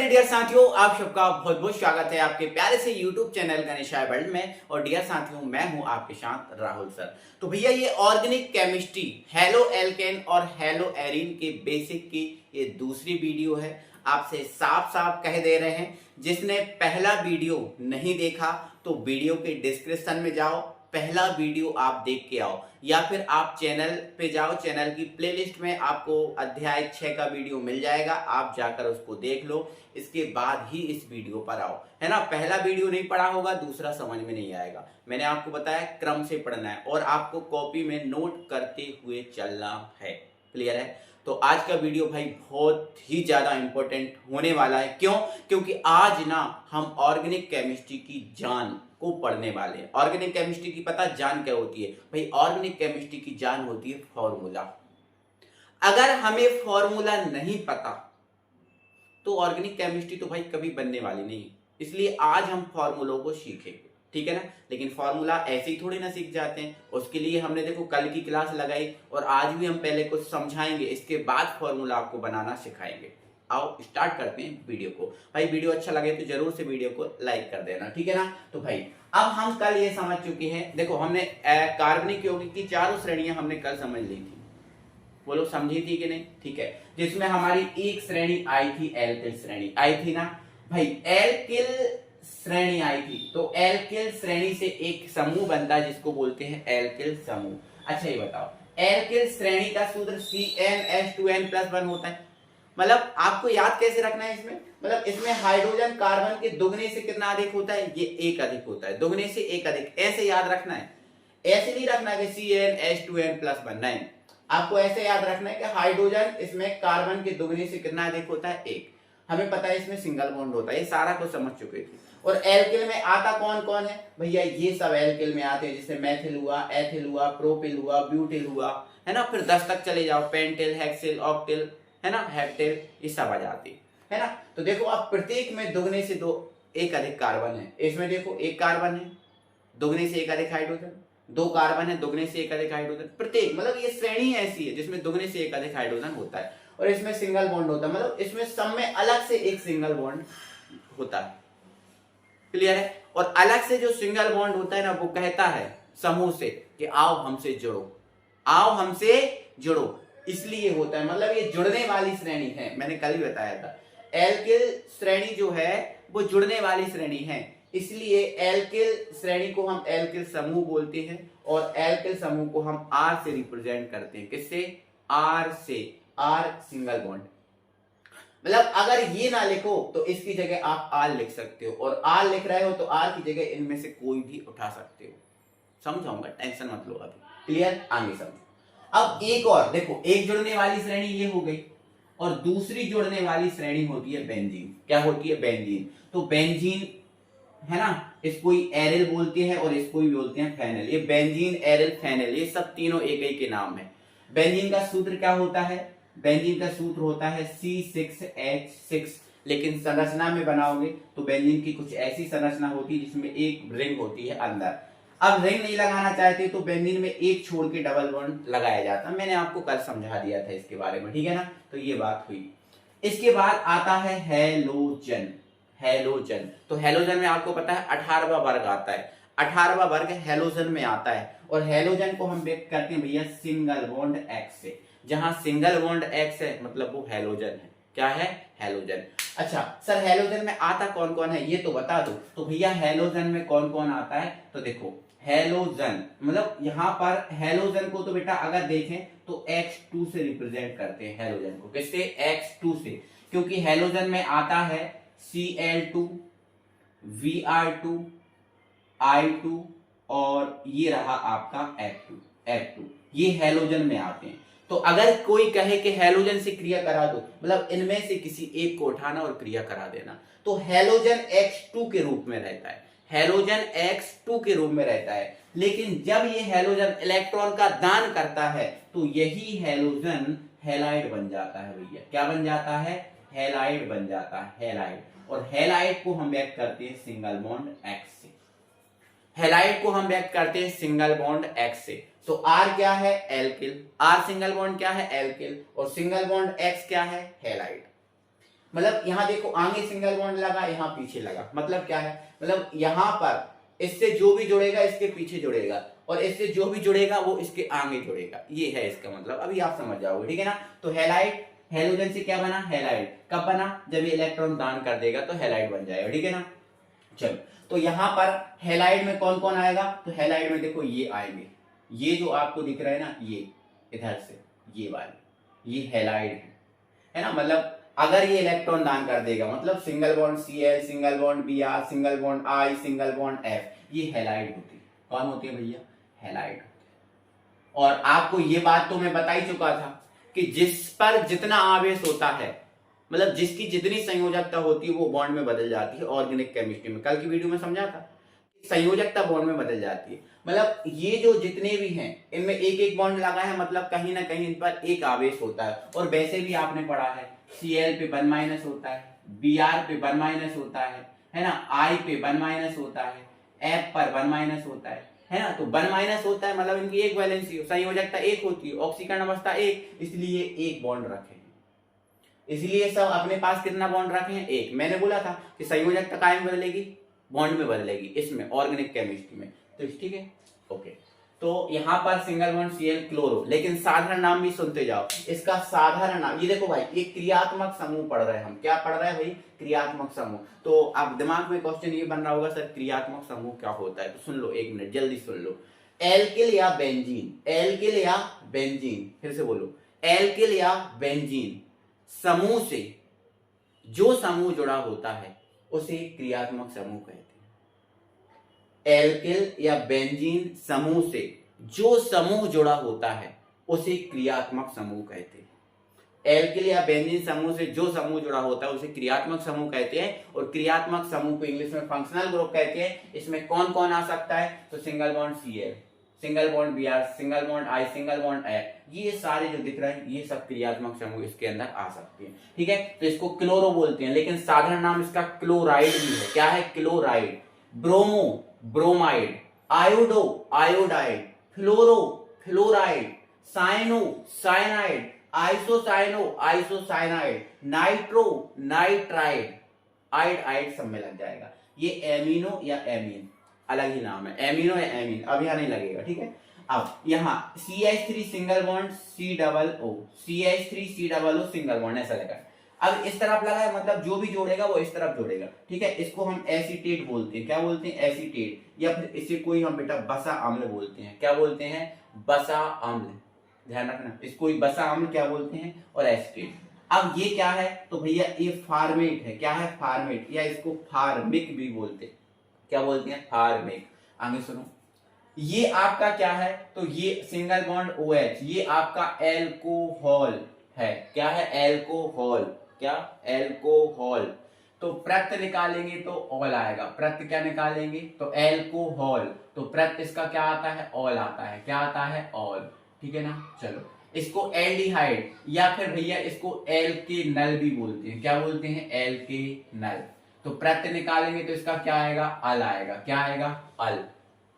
Dear साथियों, आप सबका बहुत बहुत स्वागत है आपके प्यारे से YouTube चैनल गणेशाय वर्ल्ड में। और डियर साथियों, मैं हूं आपके साथ राहुल सर। तो भैया, ये ऑर्गेनिक केमिस्ट्री हेलो एल्केन और हेलो एरीन के बेसिक की ये दूसरी वीडियो है। आपसे साफ साफ कह दे रहे हैं, जिसने पहला वीडियो नहीं देखा तो वीडियो के डिस्क्रिप्शन में जाओ, पहला वीडियो आप देख के आओ, या फिर आप चैनल पे जाओ, चैनल की प्लेलिस्ट में आपको अध्याय 6 का वीडियो मिल जाएगा, आप जाकर उसको देख लो। इसके बाद ही इस वीडियो पर आओ, है ना। पहला वीडियो नहीं पढ़ा होगा, दूसरा समझ में नहीं आएगा। मैंने आपको बताया क्रम से पढ़ना है और आपको कॉपी में नोट करते हुए चलना है। क्लियर है? तो आज का वीडियो भाई बहुत ही ज्यादा इंपॉर्टेंट होने वाला है। क्यों? क्योंकि आज ना हम ऑर्गेनिक केमिस्ट्री की जान को पढ़ने वाले हैं। ऑर्गेनिक केमिस्ट्री की पता जान क्या होती है भाई? ऑर्गेनिक केमिस्ट्री की जान होती है फॉर्मूला। अगर हमें फॉर्मूला नहीं पता तो ऑर्गेनिक केमिस्ट्री तो भाई कभी बनने वाली नहीं। इसलिए आज हम फॉर्मूलों को सीखेंगे, ठीक है ना। लेकिन फॉर्मूला ऐसे ही थोड़ी ना सीख जाते हैं, उसके लिए हमने देखो कल की क्लास लगाई और आज भी हम पहले कुछ समझाएंगे, इसके बाद फॉर्मूला आपको बनाना सिखाएंगे। आओ स्टार्ट करते हैं वीडियो को। भाई वीडियो अच्छा लगे तो जरूर से वीडियो को लाइक कर देना, ठीक है ना। तो भाई अब हम कल ये समझ चुके हैं, देखो हमने कार्बनिक यौगिक की चारों श्रेणियां हमने कल समझ ली थी। बोलो समझी थी कि नहीं? ठीक है। जिसमें हमारी एक श्रेणी आई थी, एल्किल श्रेणी आई थी ना भाई। एल्किल श्रेणी आई थी तो एल्किल श्रेणी से एक समूह बनता है जिसको बोलते हैं एल्किल समूह। अच्छा ये बताओ, एल्किल श्रेणी का सूत्र CnH2n+1 होता है। मतलब आपको याद कैसे रखना है इसमें? मतलब इसमें हाइड्रोजन कार्बन के दुगने से कितना अधिक होता है? ये एक अधिक होता है, दुगने से एक अधिक, ऐसे याद रखना है। ऐसे नहीं रखना है कि CnH2n+1, नहीं, आपको ऐसे याद रखना है कि हाइड्रोजन इसमें कार्बन के दुगने से कितना अधिक होता है? एक। हमें पता है इसमें सिंगल बॉन्ड होता है, ये सारा कुछ समझ चुके थे। और एल्किल में आता कौन कौन है भैया? ये सब एल्किल में आते हैं, जैसे मैथिल हुआ, एथिल हुआ, प्रोपिल हुआ, ब्यूटिल हुआ, है ना। फिर 10 तक चले जाओ, पेंटिल, हेक्सिल, ऑक्टिल, है ना, हेप्टेल, ये सब आ जाती है ना। तो देखो आप प्रत्येक में दुगने से दो एक अधिक कार्बन है। इसमें देखो एक कार्बन है, दुगने से एक अधिक हाइड्रोजन, दो कार्बन है, दुगने से एक अधिक हाइड्रोजन। प्रत्येक मतलब ये श्रेणी ऐसी है जिसमें दुगने से एक अधिक हाइड्रोजन होता है। और इसमें सिंगल बॉन्ड होता है, मतलब इसमें सब में अलग से एक सिंगल बॉन्ड होता है। क्लियर है? और अलग से जो सिंगल बॉन्ड होता है ना, वो कहता है समूह से कि आओ हमसे जुड़ो, आओ हमसे जुड़ो। इसलिए होता है, मतलब ये जुड़ने वाली श्रेणी है। मैंने कल ही बताया था, एल्किल श्रेणी जो है वो जुड़ने वाली श्रेणी है। इसलिए एल्किल श्रेणी को हम एल्किल समूह बोलते हैं और एल्किल समूह को हम R से रिप्रेजेंट करते हैं। किससे? R से। R single bond. मतलब अगर ये ना लिखो तो इसकी जगह आप R लिख सकते हो, और R लिख रहे हो तो R की जगह इनमें से कोई भी उठा सकते हो। समझाऊंगा, टेंशन मत लो अभी। क्लियर? आगे समझो। अब एक और देखो, एक जुड़ने वाली श्रेणी ये हो गई और दूसरी जुड़ने वाली श्रेणी होती है बेंजीन। क्या होती है? बेंजीन। तो बेंजीन है ना, इसको ही एरिल बोलते हैं और इसको ही बोलते हैं फेनिल। ये बेंजीन, एरिल, फेनिल, ये सब तीनों एक ही के नाम है। बेंजीन का सूत्र क्या होता है? बेंजीन का सूत्र होता है C6H6। लेकिन संरचना में बनाओगे तो बेंजीन की कुछ ऐसी संरचना होती है जिसमें एक रिंग होती है अंदर। अब रिंग नहीं लगाना चाहते तो बेंजीन में एक छोड़ के डबल बॉन्ड लगाया जाता है। मैंने आपको कल समझा दिया था इसके बारे में, ठीक है ना। तो ये बात हुई। इसके बाद आता है हैलोजन। हैलोजन, तो हैलोजन में आपको पता है 18वां वर्ग आता है। 18वां वर्ग हैलोजन में आता है और हैलोजन को हम व्यक्त करते हैं भैया सिंगल बॉन्ड X से। जहां सिंगल बॉन्ड X है मतलब वो हैलोजन है। क्या है? हैलोजन। अच्छा सर, हैलोजन में आता कौन कौन है ये तो बता दो। तो भैया हैलोजन में कौन कौन आता है? तो देखो हैलोजन, मतलब यहां पर हैलोजन को तो बेटा अगर देखें तो X2 से रिप्रेजेंट करते हैं हैलोजन को। किससे? X2 से। क्योंकि हैलोजन में आता है Cl2, Vr2, I2 और ये रहा आपका F2। ये हैलोजन में आते हैं। तो अगर कोई कहे कि हैलोजन से क्रिया करा दो, मतलब इनमें से किसी एक को उठाना और क्रिया करा देना, तो हैलोजन X2 के रूप में रहता है। हैलोजन X2 के रूप में रहता है। लेकिन जब ये हैलोजन इलेक्ट्रॉन का दान करता है तो यही हैलोजन हैलाइड बन जाता है भैया। क्या बन जाता है? हैलाइड बन जाता है, हैलाइड। और हैलाइड को हम व्यक्त करते हैं सिंगल बॉन्ड X से। हैलाइड को हम व्यक्त करते हैं सिंगल बॉन्ड X से। तो R क्या है? एल्किल। R सिंगल बॉन्ड क्या है? एल्किल। और सिंगल बॉन्ड X क्या है? हैलाइड। मतलब यहाँ देखो आगे सिंगल बॉन्ड लगा, यहाँ पीछे लगा, मतलब क्या है, मतलब यहाँ पर इससे जो भी जुड़ेगा इसके पीछे जुड़ेगा और इससे जो भी जुड़ेगा वो इसके आगे जुड़ेगा, ये है इसका मतलब। अभी आप समझ जाओगे, ठीक है ना। तो हैलाइड, हेलोजन से क्या बना, हैलाइड। कब बना, जब ये इलेक्ट्रॉन दान कर देगा तो हैलाइड बन जाएगा, ठीक है ना। चलो, तो यहाँ पर हैलाइड में कौन कौन आएगा, तो हैलाइड में देखो ये आएंगे, ये जो आपको दिख रहा है ना, ये इधर से ये वाले, ये हैलाइड है ना। मतलब अगर ये इलेक्ट्रॉन दान कर देगा, मतलब single bond Cl, single bond Br, single bond I, single bond F, ये हैलाइड होती है। कौन होती है भैया, हैलाइड। और आपको ये बात तो मैं बता ही चुका था कि जिस पर जितना आवेश होता है, मतलब जिसकी जितनी संयोजकता होती है वो बॉन्ड में बदल जाती है। ऑर्गेनिक केमिस्ट्री में कल की वीडियो में समझा था, संयोजकता बॉन्ड में बदल जाती है। मतलब ये जो जितने भी हैं इनमें एक एक बॉन्ड लगा है, मतलब कहीं ना कहीं इन पर एक आवेश होता है। और वैसे भी आपने पढ़ा है Cl पे 1 - होता है, Br पे 1 - होता है ना, I पे 1 - होता है, F पर 1 - होता है ना। तो 1 - होता है मतलब इनकी एक वैलेंसी, संयोजकता एक होती है, ऑक्सीकरण अवस्था एक, इसलिए एक बॉन्ड रखे हैं। इसलिए सब अपने पास कितना बॉन्ड रखे हैं, एक। मैंने बोला था कि संयोजकता कायम बदलेगी, बॉन्ड में बदलेगी इसमें, ऑर्गेनिक केमिस्ट्री में। तो ठीक है, ओके। तो यहाँ पर सिंगल बॉन्ड Cl क्लोरो, लेकिन साधारण नाम भी सुनते जाओ। इसका साधारण नाम ये देखो भाई, ये क्रियात्मक समूह पढ़ रहे हैं हम। क्या पढ़ रहे हैं भाई, क्रियात्मक समूह। तो आप दिमाग में क्वेश्चन ये बन रहा होगा, सर क्रियात्मक समूह क्या होता है। तो सुन लो, एक मिनट जल्दी सुन लो। एल्किल या बेंजीन, एल्किल या बेंजीन, फिर से बोलो, एल्किल या बेंजीन समूह से जो समूह जुड़ा होता है उसे क्रियात्मक समूह कहते हैं। एल्किल या बेंजीन समूह से जो समूह जुड़ा होता है उसे क्रियात्मक समूह कहते हैं। एल्किल या बेंजीन समूह से जो समूह जुड़ा होता है उसे क्रियात्मक समूह कहते हैं। और क्रियात्मक समूह को इंग्लिश में फंक्शनल ग्रुप कहते हैं। इसमें कौन कौन आ सकता है, तो single bond Cl, single bond Br, single bond I, single bond F, ये सारे जो दिख रहे हैं ये सब क्रियात्मक समूह इसके अंदर आ सकते हैं, ठीक है। तो इसको क्लोरो बोलते हैं, लेकिन साधारण नाम इसका क्लोराइड भी है। क्या है, chloride. Bromo, bromide. Iodo, iodide. Fluoro, fluoride. Cyano, cyanide. Isocyano, isocyanide. Nitro, nitride. Ide, ide सब में लग जाएगा। ये एमिनो या एमीन, अलग ही नाम है, एमिनो या एमीन, अब यहां नहीं लगेगा, ठीक है। अब यहाँ CH3 single bond COO, CH3 COO single bond, ऐसा लगा। अब इस तरफ लगा है, मतलब जो भी जोड़ेगा वो इस तरफ जोड़ेगा, ठीक है। इसको हम एसीटेट बोलते हैं। क्या बोलते हैं, एसीटेट। या फिर इसे कोई हम बेटा बसा अम्ल बोलते हैं। क्या बोलते हैं, बसा अम्ल, ध्यान रखना। इसको बसा अम्ल क्या बोलते हैं, और एसीटेट। अब ये क्या है, तो भैया ये फार्मेट है। क्या है, फार्मेट, या इसको फार्मिक भी बोलते हैं। क्या बोलते हैं, फार्मिक। आगे सुनो, ये आपका क्या है, तो ये सिंगल बॉन्ड OH, ये आपका एल्कोहल है। क्या है, एल्कोहल। क्या, एल्कोहल। तो प्रत्यय निकालेंगे तो ऑल आएगा। प्रत्यय क्या निकालेंगे, तो एल्कोहल। तो प्रत्यय इसका क्या आता है, ऑल आता है। क्या आता है, ऑल, ठीक है ना। चलो, इसको एल्डिहाइड या फिर भैया इसको एल्केनल भी बोलते हैं। क्या बोलते हैं, एल्केनल। तो प्रत्यय निकालेंगे तो इसका क्या आएगा, अल आएगा। क्या आएगा, अल,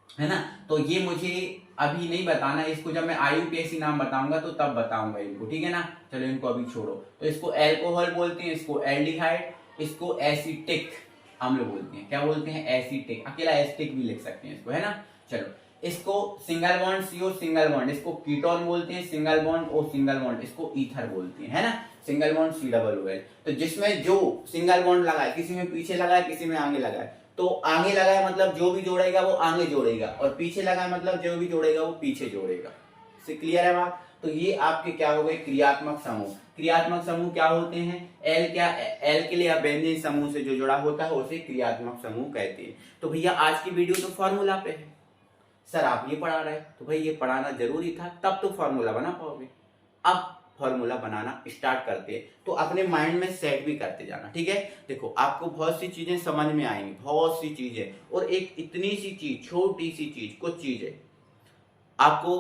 है ना। तो ये मुझे अभी नहीं बताना, इसको जब मैं IUPAC नाम बताऊंगा तो तब बताऊंगा इनको, ठीक है ना। चलो इनको अभी छोड़ो। तो इसको एल्कोहल बोलते हैं, इसको एल्डिहाइड, इसको एसिटिक अम्ल बोलते हैं। क्या बोलते हैं, एसिटिक। अकेला एसिटिक भी लिख सकते हैं इसको, है ना। चलो, इसको single bond CO single bond, इसको कीटोन बोलते हैं। Single bond O single bond, इसको ईथर बोलते हैं, है ना। Single bond COOH। तो जिसमें जो सिंगल बॉन्ड लगा है, किसी में पीछे लगा है, किसी में आगे लगा है। तो आगे लगा है मतलब जो भी जोड़ेगा वो आगे जोड़ेगा, और पीछे लगा है मतलब जो भी जोड़ेगा वो पीछे जोड़ेगा। से क्लियर है बात। तो ये आपके क्या हो गए, क्रियात्मक समूह। क्रियात्मक समूह क्या होते हैं, एल्किल या बेंजीन समूह से जो जुड़ा होता है उसे क्रियात्मक समूह कहते हैं। तो भैया आज की वीडियो तो फॉर्मूला पे है। सर आप ये पढ़ा रहे, तो भाई ये पढ़ाना जरूरी था, तब तो फॉर्मूला बना पाओगे। अब फॉर्मूला बनाना स्टार्ट करते हैं, तो अपने माइंड में सेट भी करते जाना, ठीक है। देखो आपको बहुत सी चीजें समझ में आएंगी, बहुत सी चीजें, और एक इतनी सी चीज, छोटी सी चीज, कुछ चीजें आपको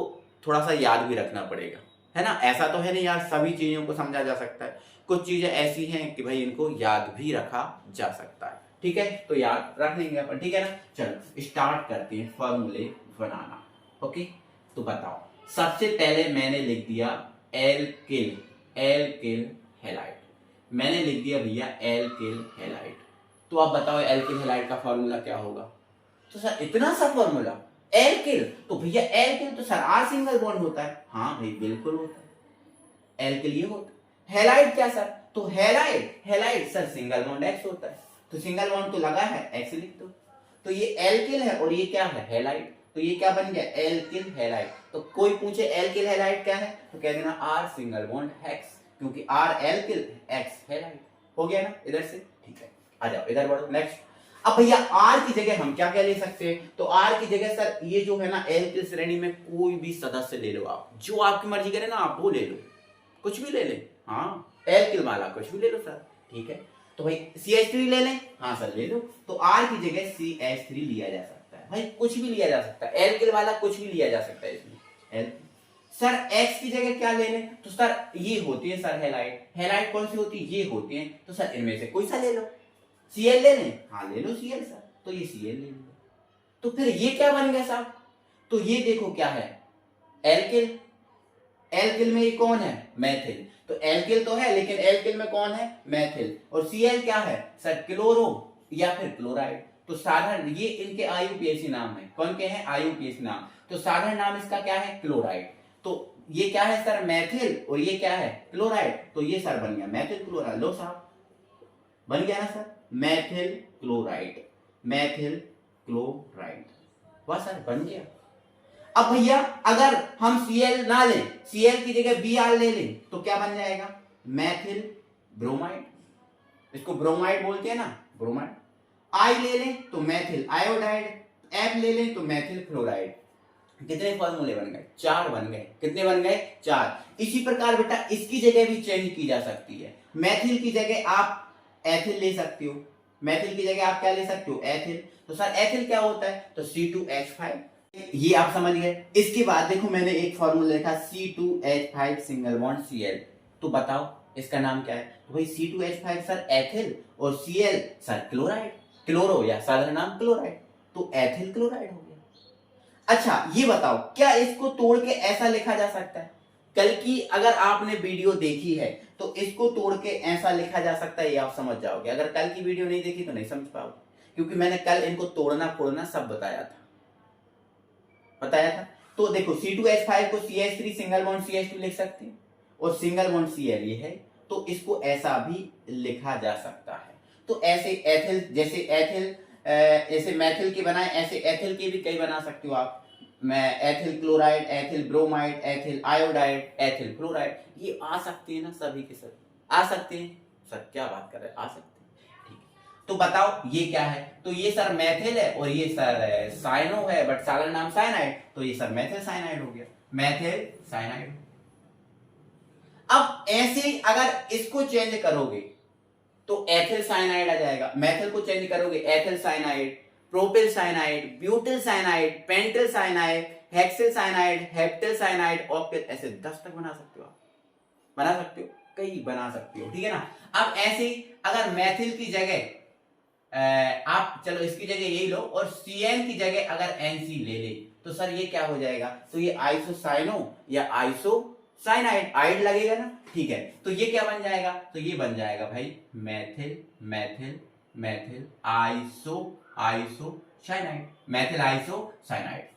थोड़ा सा याद भी रखना पड़ेगा, है ना। ऐसा तो है नहीं यार सभी चीजों को समझा जा सकता है, कुछ चीजें ऐसी हैं कि भाई इनको याद भी रखा जा सकता है, ठीक है। तो याद रख लेंगे अपन, ठीक है ना। चलो स्टार्ट करते हैं फॉर्मूले बनाना, ओके। तो बताओ, सबसे पहले मैंने लिख दिया एल्किल, एल्किल हैलाइड। मैंने लिख दिया भैया एल्किल हैलाइड। तो आप बताओ एल्किल हैलाइड का फॉर्मूला क्या होगा? तो सर इतना सा फॉर्मूला, एल्किल तो भैया एल्किल तो सर आर सिंगल बॉन्ड होता है। हाँ भाई बिल्कुल होता है, एल्किल ये होता है। हैलाइड क्या सर? तो halide sir single bond x होता है, तो सिंगल बॉन्ड तो लगा है एक्स लिख दो। तो ये एल्किल है और ये क्या है? हैलाइड। तो ये क्या बन गया? Alkyl halide. तो कोई पूछे एल्किल हैलाइड क्या है तो कह देना आर सिंगल बॉन्ड एक्स, क्योंकि आर एल्किल एक्स हैलाइड। हो गया ना इधर से? ठीक है, आ जाओ इधर बढ़ो नेक्स्ट। अब भैया आर की जगह हम क्या क्या ले सकते हैं? तो आर की जगह सर ये जो है ना एल्किल श्रेणी में कोई भी सदस्य ले लो आप, जो आपकी मर्जी करे ना आप वो ले लो, कुछ भी ले लें। हाँ एल्किल वाला कुछ भी ले लो सर, ठीक है। तो भाई CH3 ले लें? हाँ सर ले लो। तो आर की जगह CH3 लिया जा सकता है, भाई कुछ भी लिया जा सकता है, एल्किल वाला कुछ भी लिया जा सकता है इसमें एल्किल। सर X की जगह क्या ले लें? तो सर ये होती है सर हैलाइड। हैलाइड कौन सी होती है? ये होती है। तो सर इनमें से कोई सा ले लो। Cl ले लें? हाँ ले लो Cl सर, तो ये Cl ले लो। तो फिर ये क्या बन गया साहब? तो ये देखो क्या है? एल्किल। एल्किल में ये कौन है? मैथिल। तो एल्किल तो है लेकिन एल्किल में कौन है? मैथिल। और Cl क्या है सर? क्लोरो या फिर क्लोराइड। तो साधारण ये इनके IUPAC नाम है। कौन के हैं? IUPAC नाम। तो साधारण नाम इसका क्या है? क्लोराइड। तो ये क्या है सर? मैथिल। और ये क्या है? क्लोराइड। तो ये सर बन गया मैथिल क्लोराइड। लो साहब बन गया ना sir, Maithil chloride. Maithil chloride वाह सर बन गया। अब भैया अगर हम Cl ना लें, Cl की जगह Br ले लें तो क्या बन जाएगा? मैथिल ब्रोमाइड। इसको ब्रोमाइड बोलते हैं ना, ब्रोमाइड। I ले लें तो मैथिल आयोडाइड, F ले लें तो मैथिल क्लोराइड। कितने फॉर्मूले बन गए? 4 बन गए। कितने बन गए? 4। इसी प्रकार बेटा इसकी जगह भी चेंज की जा सकती है। मैथिल की जगह आप एथिल ले सकते हो। मैथिल की जगह आप क्या ले सकते हो? एथिल। तो सर एथिल क्या होता है? तो C2H5। ये आप समझ गए। इसके बाद देखो मैंने एक फॉर्मूला लिखा C2H5 सिंगल बॉन्ड Cl। तो बताओ इसका नाम क्या है? तो भाई C2H5 सर एथिल और Cl सर क्लोराइड। क्लोरो या साधारण नाम क्लोराइड, तो एथिल क्लोराइड हो गया। अच्छा ये बताओ क्या इसको तोड़ के ऐसा लिखा जा सकता है? कल की अगर आपने वीडियो देखी है तो इसको तोड़ के ऐसा लिखा जा सकता है, ये आप समझ जाओगे। अगर कल की वीडियो नहीं देखी तो नहीं समझ पाओगे, क्योंकि मैंने कल इनको तोड़ना फोड़ना सब बताया था। तो देखो C2H5 को CH3 सिंगल बॉन्ड CH2 लिख सकते हैं और सिंगल बॉन्ड Cl ये है, तो इसको ऐसा भी लिखा जा सकता है। तो ऐसे एथिल, जैसे एथिल ऐसे मैथिल के बनाए ऐसे एथिल के भी कई बना सकते हो आप। मैं ethyl chloride, ethyl bromide, ethyl iodide, ethyl fluoride, ये आ सकते हैं ना, सभी के सभी आ सकते हैं। सर क्या बात कर रहे हैं? आ सकते हैं, ठीक है। तो बताओ ये क्या है? तो ये सर मैथिल है और ये सर साइनो है, बट साधारण नाम साइनाइड, तो ये सर मैथिल साइनाइड हो गया, मैथिल साइनाइड। अब ऐसे अगर इसको चेंज करोगे तो एथिल साइनाइड आ जाएगा। मैथिल को चेंज करोगे ethyl cyanide, propyl cyanide, butyl cyanide, pentyl cyanide, hexyl cyanide, heptyl cyanide, octal, ऐसे 10 तक बना सकते हो आप, बना सकते हो, कई बना सकते हो, ठीक है ना। अब ऐसे अगर मैथिल की जगह आप चलो इसकी जगह यही लो और CN की जगह अगर NC ले ले तो सर ये क्या हो जाएगा? तो ये आइसोसाइनो या आइसोसाइनाइड, आइड लगेगा ना, ठीक है। तो ये क्या बन जाएगा? तो ये बन जाएगा भाई मैथिल मैथिल मैथिल आइसोसाइनाइड, मैथिल आइसोसाइनाइड,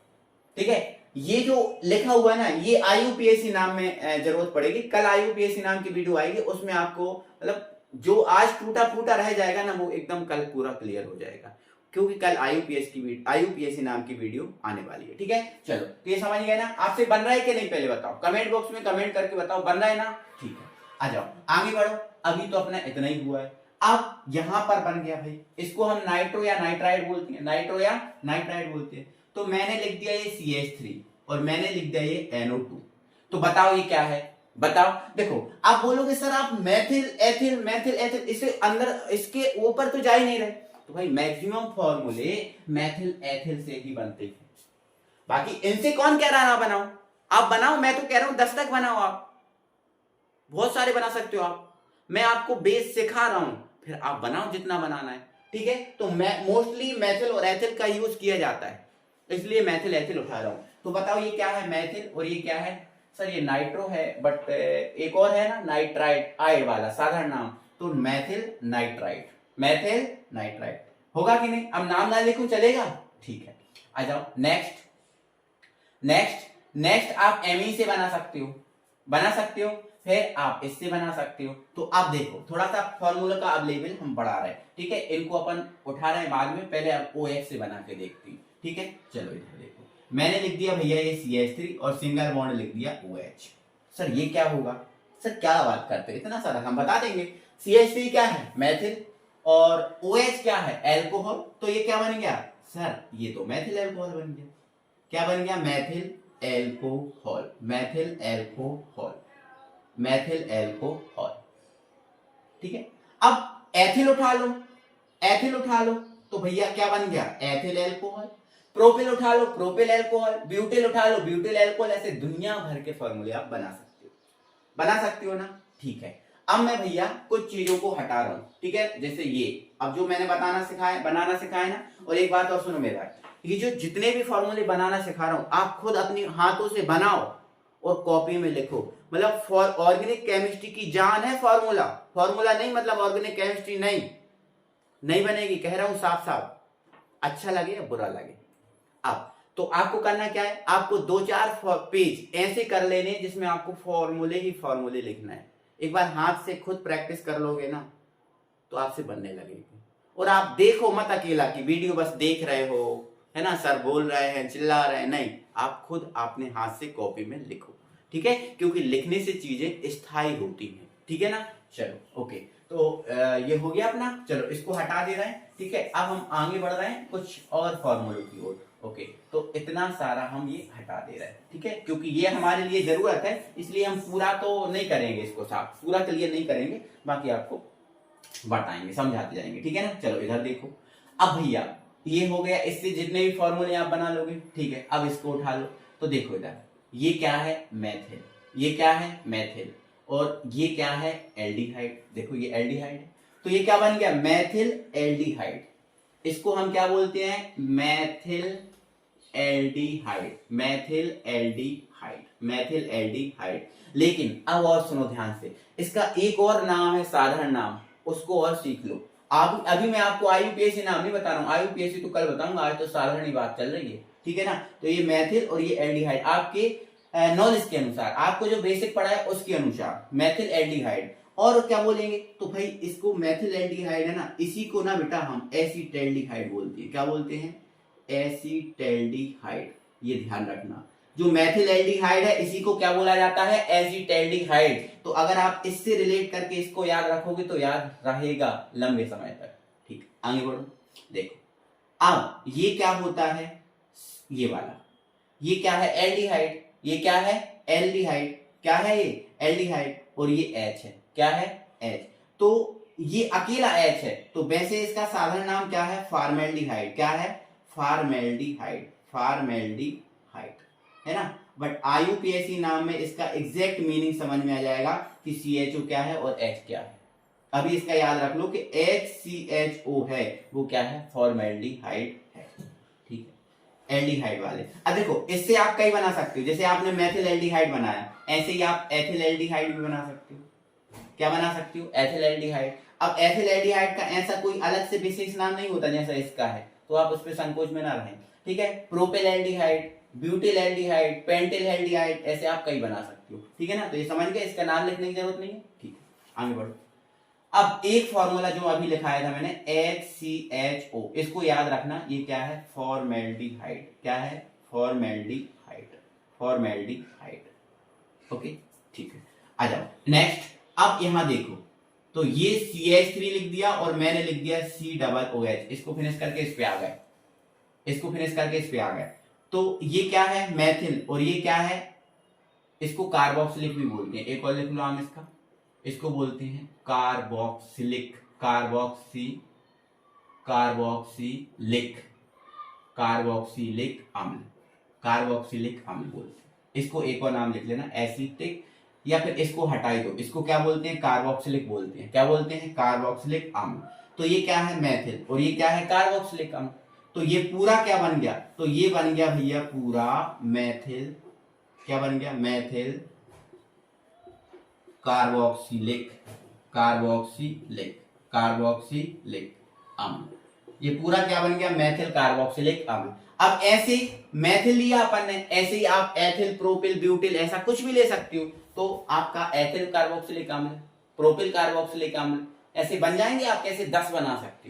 ठीक है। ये जो लिखा हुआ है ना, ये IUPAC नाम में जरूरत पड़ेगी। कल IUPAC नाम की वीडियो आएगी, उसमें आपको मतलब जो आज टूटा फूटा रह जाएगा ना वो एकदम कल पूरा क्लियर हो जाएगा, क्योंकि कल IUPAC नाम की वीडियो आने वाली है, ठीक है। चलो तो ये समझ गए ना? आपसे बन रहा है कि नहीं पहले बताओ, कमेंट बॉक्स में कमेंट करके बताओ बन रहा है ना, ठीक है। आ जाओ आगे बढ़ो, अभी तो अपना इतना ही हुआ है। अब यहां पर बन गया भाई, इसको हम नाइट्रो या नाइट्राइड बोलते हैं, नाइट्रो या नाइट्राइड बोलते हैं। तो मैंने लिख दिया ये CH3 और मैंने लिख दिया ये NO2। तो बताओ ये क्या है? बताओ। देखो आप बोलोगे सर आप मैथिल एथिल मैथिल एथिल, इससे अंदर इसके ऊपर तो जा ही नहीं रहे। तो भाई मैक्सिमम फॉर्मूले मैथिल एथिल से ही बनते हैं, बाकी इनसे कौन कह रहा है ना बनाओ? आप बनाओ, मैं तो कह रहा हूं 10 तक बनाओ, आप बहुत सारे बना सकते हो आप, मैं आपको बेस सिखा रहा हूं, फिर आप बनाओ जितना बनाना है, ठीक है। तो मैं मोस्टली मैथिल और एथिल का यूज किया जाता है, इसलिए मैथिल एथिल उठा रहा हूं। तो बताओ ये क्या है? मैथिल। और ये क्या है? सर ये नाइट्रो है, बट एक और है ना नाइट्राइड, आइड वाला साधारण नाम, तो मैथिल नाइट्राइट, मैथिल नाइट्राइट होगा कि नहीं? अब नाम ना लिखूं चलेगा? ठीक है, आ जाओ नेक्स्ट। नेक्स्ट आप Me से बना सकते हो, फिर आप इससे बना सकते हो। तो आप देखो थोड़ा सा फॉर्मूला का अब लेवल हम बढ़ा रहे हैं, ठीक है, इनको अपन उठा रहे हैं बाद में, पहले आप OH से बना के देखते हैं, ठीक है। चलो इधर देखो, मैंने लिख दिया भैया ये CH3 और सिंगल बॉन्ड लिख दिया OH। सर ये क्या होगा? सर क्या बात करते हैं, इतना सारा हम बता देंगे। CH3 क्या है? मैथिल, और OH क्या है? एल्कोहल। तो ये क्या बन गया सर? ये तो मैथिल एल्कोहल बन गया। क्या बन गया? Maithil alcohol, Maithil alcohol, Maithil alcohol, ठीक है। अब एथिल उठा लो, एथिल उठा लो, तो भैया क्या बन गया? Ethyl alcohol. प्रोपिल उठा लो, प्रोपिल एल्कोहल। ब्यूटिल उठा लो, ब्यूटिल एल्कोहल। ऐसे दुनिया भर के फॉर्मूले आप बना सकते हो ना, ठीक है। अब मैं भैया कुछ चीजों को हटा रहा हूं, ठीक है, जैसे ये अब जो मैंने बनाना सिखाया ना। और एक बात और सुनो मेरा, ये जो जितने भी फॉर्मूले बनाना सिखा रहा हूं आप खुद अपनी हाथों से बनाओ और कॉपी में लिखो। मतलब फॉर ऑर्गेनिक केमिस्ट्री की जान है फॉर्मूला नहीं, मतलब ऑर्गेनिक केमिस्ट्री नहीं बनेगी, कह रहा हूं साफ साफ, अच्छा लगे या बुरा लगे। अब तो आपको करना क्या है, आपको 2-4 पेज ऐसे कर लेने जिसमें आपको फॉर्मूले लिखना है। एक बार हाथ से खुद प्रैक्टिस कर लोगे ना तो आपसे बनने लगेगी। और आप देखो मत अकेला कि वीडियो बस देख रहे हो, है ना, सर बोल रहे हैं, चिल्ला रहे हैं, नहीं, आप खुद अपने हाथ से कॉपी में लिखो, ठीक है, क्योंकि लिखने से चीजें स्थायी होती हैं, ठीक है ना। चलो ओके, तो ये हो गया अपना, चलो इसको हटा दे रहे हैं, ठीक है। अब हम आगे बढ़ रहे हैं कुछ और फॉर्मूलों की ओर, ओके। तो इतना सारा हम ये हटा दे रहे हैं, ठीक है, क्योंकि ये हमारे लिए जरूरत है, इसलिए हम पूरा तो नहीं करेंगे, इसको साफ पूरा क्लियर नहीं करेंगे, बाकी आपको बताएंगे, समझाते जाएंगे, ठीक है ना। चलो इधर देखो, अब भैया ये हो गया, इससे जितने भी फॉर्मूले आप बना लोगे, ठीक है। अब इसको उठा लो, तो देखो इधर ये क्या है? मैथिल, ये क्या है? मैथिल, और ये क्या है? एल्डिहाइड। देखो ये एल्डिहाइड है, तो ये क्या बन गया? मैथिल एल्डिहाइड। इसको हम क्या बोलते हैं? Maithil aldehyde, Maithil aldehyde, Maithil aldehyde. लेकिन अब और सुनो ध्यान से, इसका एक और नाम है, साधारण नाम, उसको और सीख लो। आप अभी मैं आपको IUPAC नाम नहीं बता रहा हूँ, IUPAC तो कल बताऊंगा, आज तो साधारण ही बात चल रही है, ठीक है ना। तो ये मैथिल और ये एल्डिहाइड, आपके नॉलेज के अनुसार, आपको जो बेसिक पढ़ा है उसके अनुसार मैथिल एल्डिहाइड। और क्या बोलेंगे? तो भाई इसको मैथिल एल्डिहाइड है ना, इसी को ना बेटा हम एसीटैल्डिहाइड बोलते हैं। क्या बोलते हैं? एसीटैल्डिहाइड। ये ध्यान रखना, जो मैथिल एल्डिहाइड है इसी को क्या बोला जाता है? एसीटैल्डिहाइड। तो अगर आप इससे रिलेट करके इसको याद रखोगे तो याद रहेगा लंबे समय तक, ठीक। आगे बढ़ो, देखो अब ये क्या होता है? ये वाला, ये क्या है? एल्डिहाइड। ये क्या है? एल्डिहाइड। क्या है ये? एल्डिहाइड। और ये H है, क्या है? H। तो ये अकेला H है, तो वैसे इसका साधारण नाम क्या है? फॉर्मेल्डिहाइड। क्या है? फॉर्मेल्डिहाइड, फॉर्मेल्डिहाइड, है ना। बट IUPAC नाम में इसका एग्जैक्ट मीनिंग समझ में आ जाएगा कि CHO क्या है और H क्या है। अभी इसका याद रख लो कि HCHO है, वो क्या है? फॉर्मेल्डिहाइड है, ठीक है, एल्डिहाइड वाले। अब देखो इससे आप कई बना सकते हो, जैसे आपने मैथिल एल्डिहाइड बनाया, ऐसे ही आप एथिल एल्डिहाइड भी बना सकते हो। क्या बना सकते हो? Ethyl aldehyde. अब एथिल एल्डिहाइड का ऐसा कोई अलग से विशेष नाम नहीं होता जैसा इसका है, तो आप उस पर संकोच में ना रहें, ठीक है। Propyl aldehyde, butyl aldehyde, pentyl aldehyde, ऐसे आप कई बना सकते हो, ठीक है ना। तो ये समझ गए, इसका नाम लिखने की जरूरत नहीं है, ठीक है। आगे बढ़ो। अब एक फॉर्मूला जो अभी लिखाया था मैंने, HCHO, इसको याद रखना, ये क्या है? फॉर्मेल्डिहाइड। क्या है? फॉर्मेल्डिहाइड, फॉर्मेल्डिहाइड, ओके, ठीक है। आ जाओ नेक्स्ट। अब यहां देखो, तो ये CH3 लिख दिया और मैंने लिख दिया COOH। इसको फिनिश करके इस पे आ गए, इसको फिनिश करके इस पे आ गए। तो ये क्या है? मैथिल। और ये क्या है? इसको कार्बोक्सिलिक भी बोलते हैं। एक और लिख लो हम इसका, इसको बोलते हैं कार्बोक्सिलिक, कार्बोक्सिलिक, कार्बोक्सिलिक अम्ल, कार्बोक्सिलिक अम्ल बोलते हैं। इसको एक और नाम लिख लेना, एसिटिक, या फिर इसको हटाई दो, इसको क्या बोलते हैं? कार्बोक्सिलिक बोलते हैं। क्या बोलते हैं? कार्बोक्सिलिक अम्ल। तो ये क्या है? मैथिल। और ये क्या है? कार्बोक्सिलिक अम्ल। तो ये पूरा क्या बन गया? तो ये बन गया भैया पूरा मैथिल, क्या बन गया? मैथिल कार्बोक्सिलिक, कार्बोक्सिलिक कार्बोक्सिलिक अम्ल। ये पूरा क्या बन गया, मेथिल कार्बोक्सिलिक अम्ल। अब ऐसे मेथिल लिया अपन ने, ऐसे ही आप एथिल, प्रोपिल, ब्यूटिल ऐसा कुछ भी ले सकते हो। तो आपका एथिल कार्बोक्सिलिक अम्ल, प्रोपिल कार्बोक्सिलिक अम्ल ऐसे बन जाएंगे। आप कैसे 10 बना सकते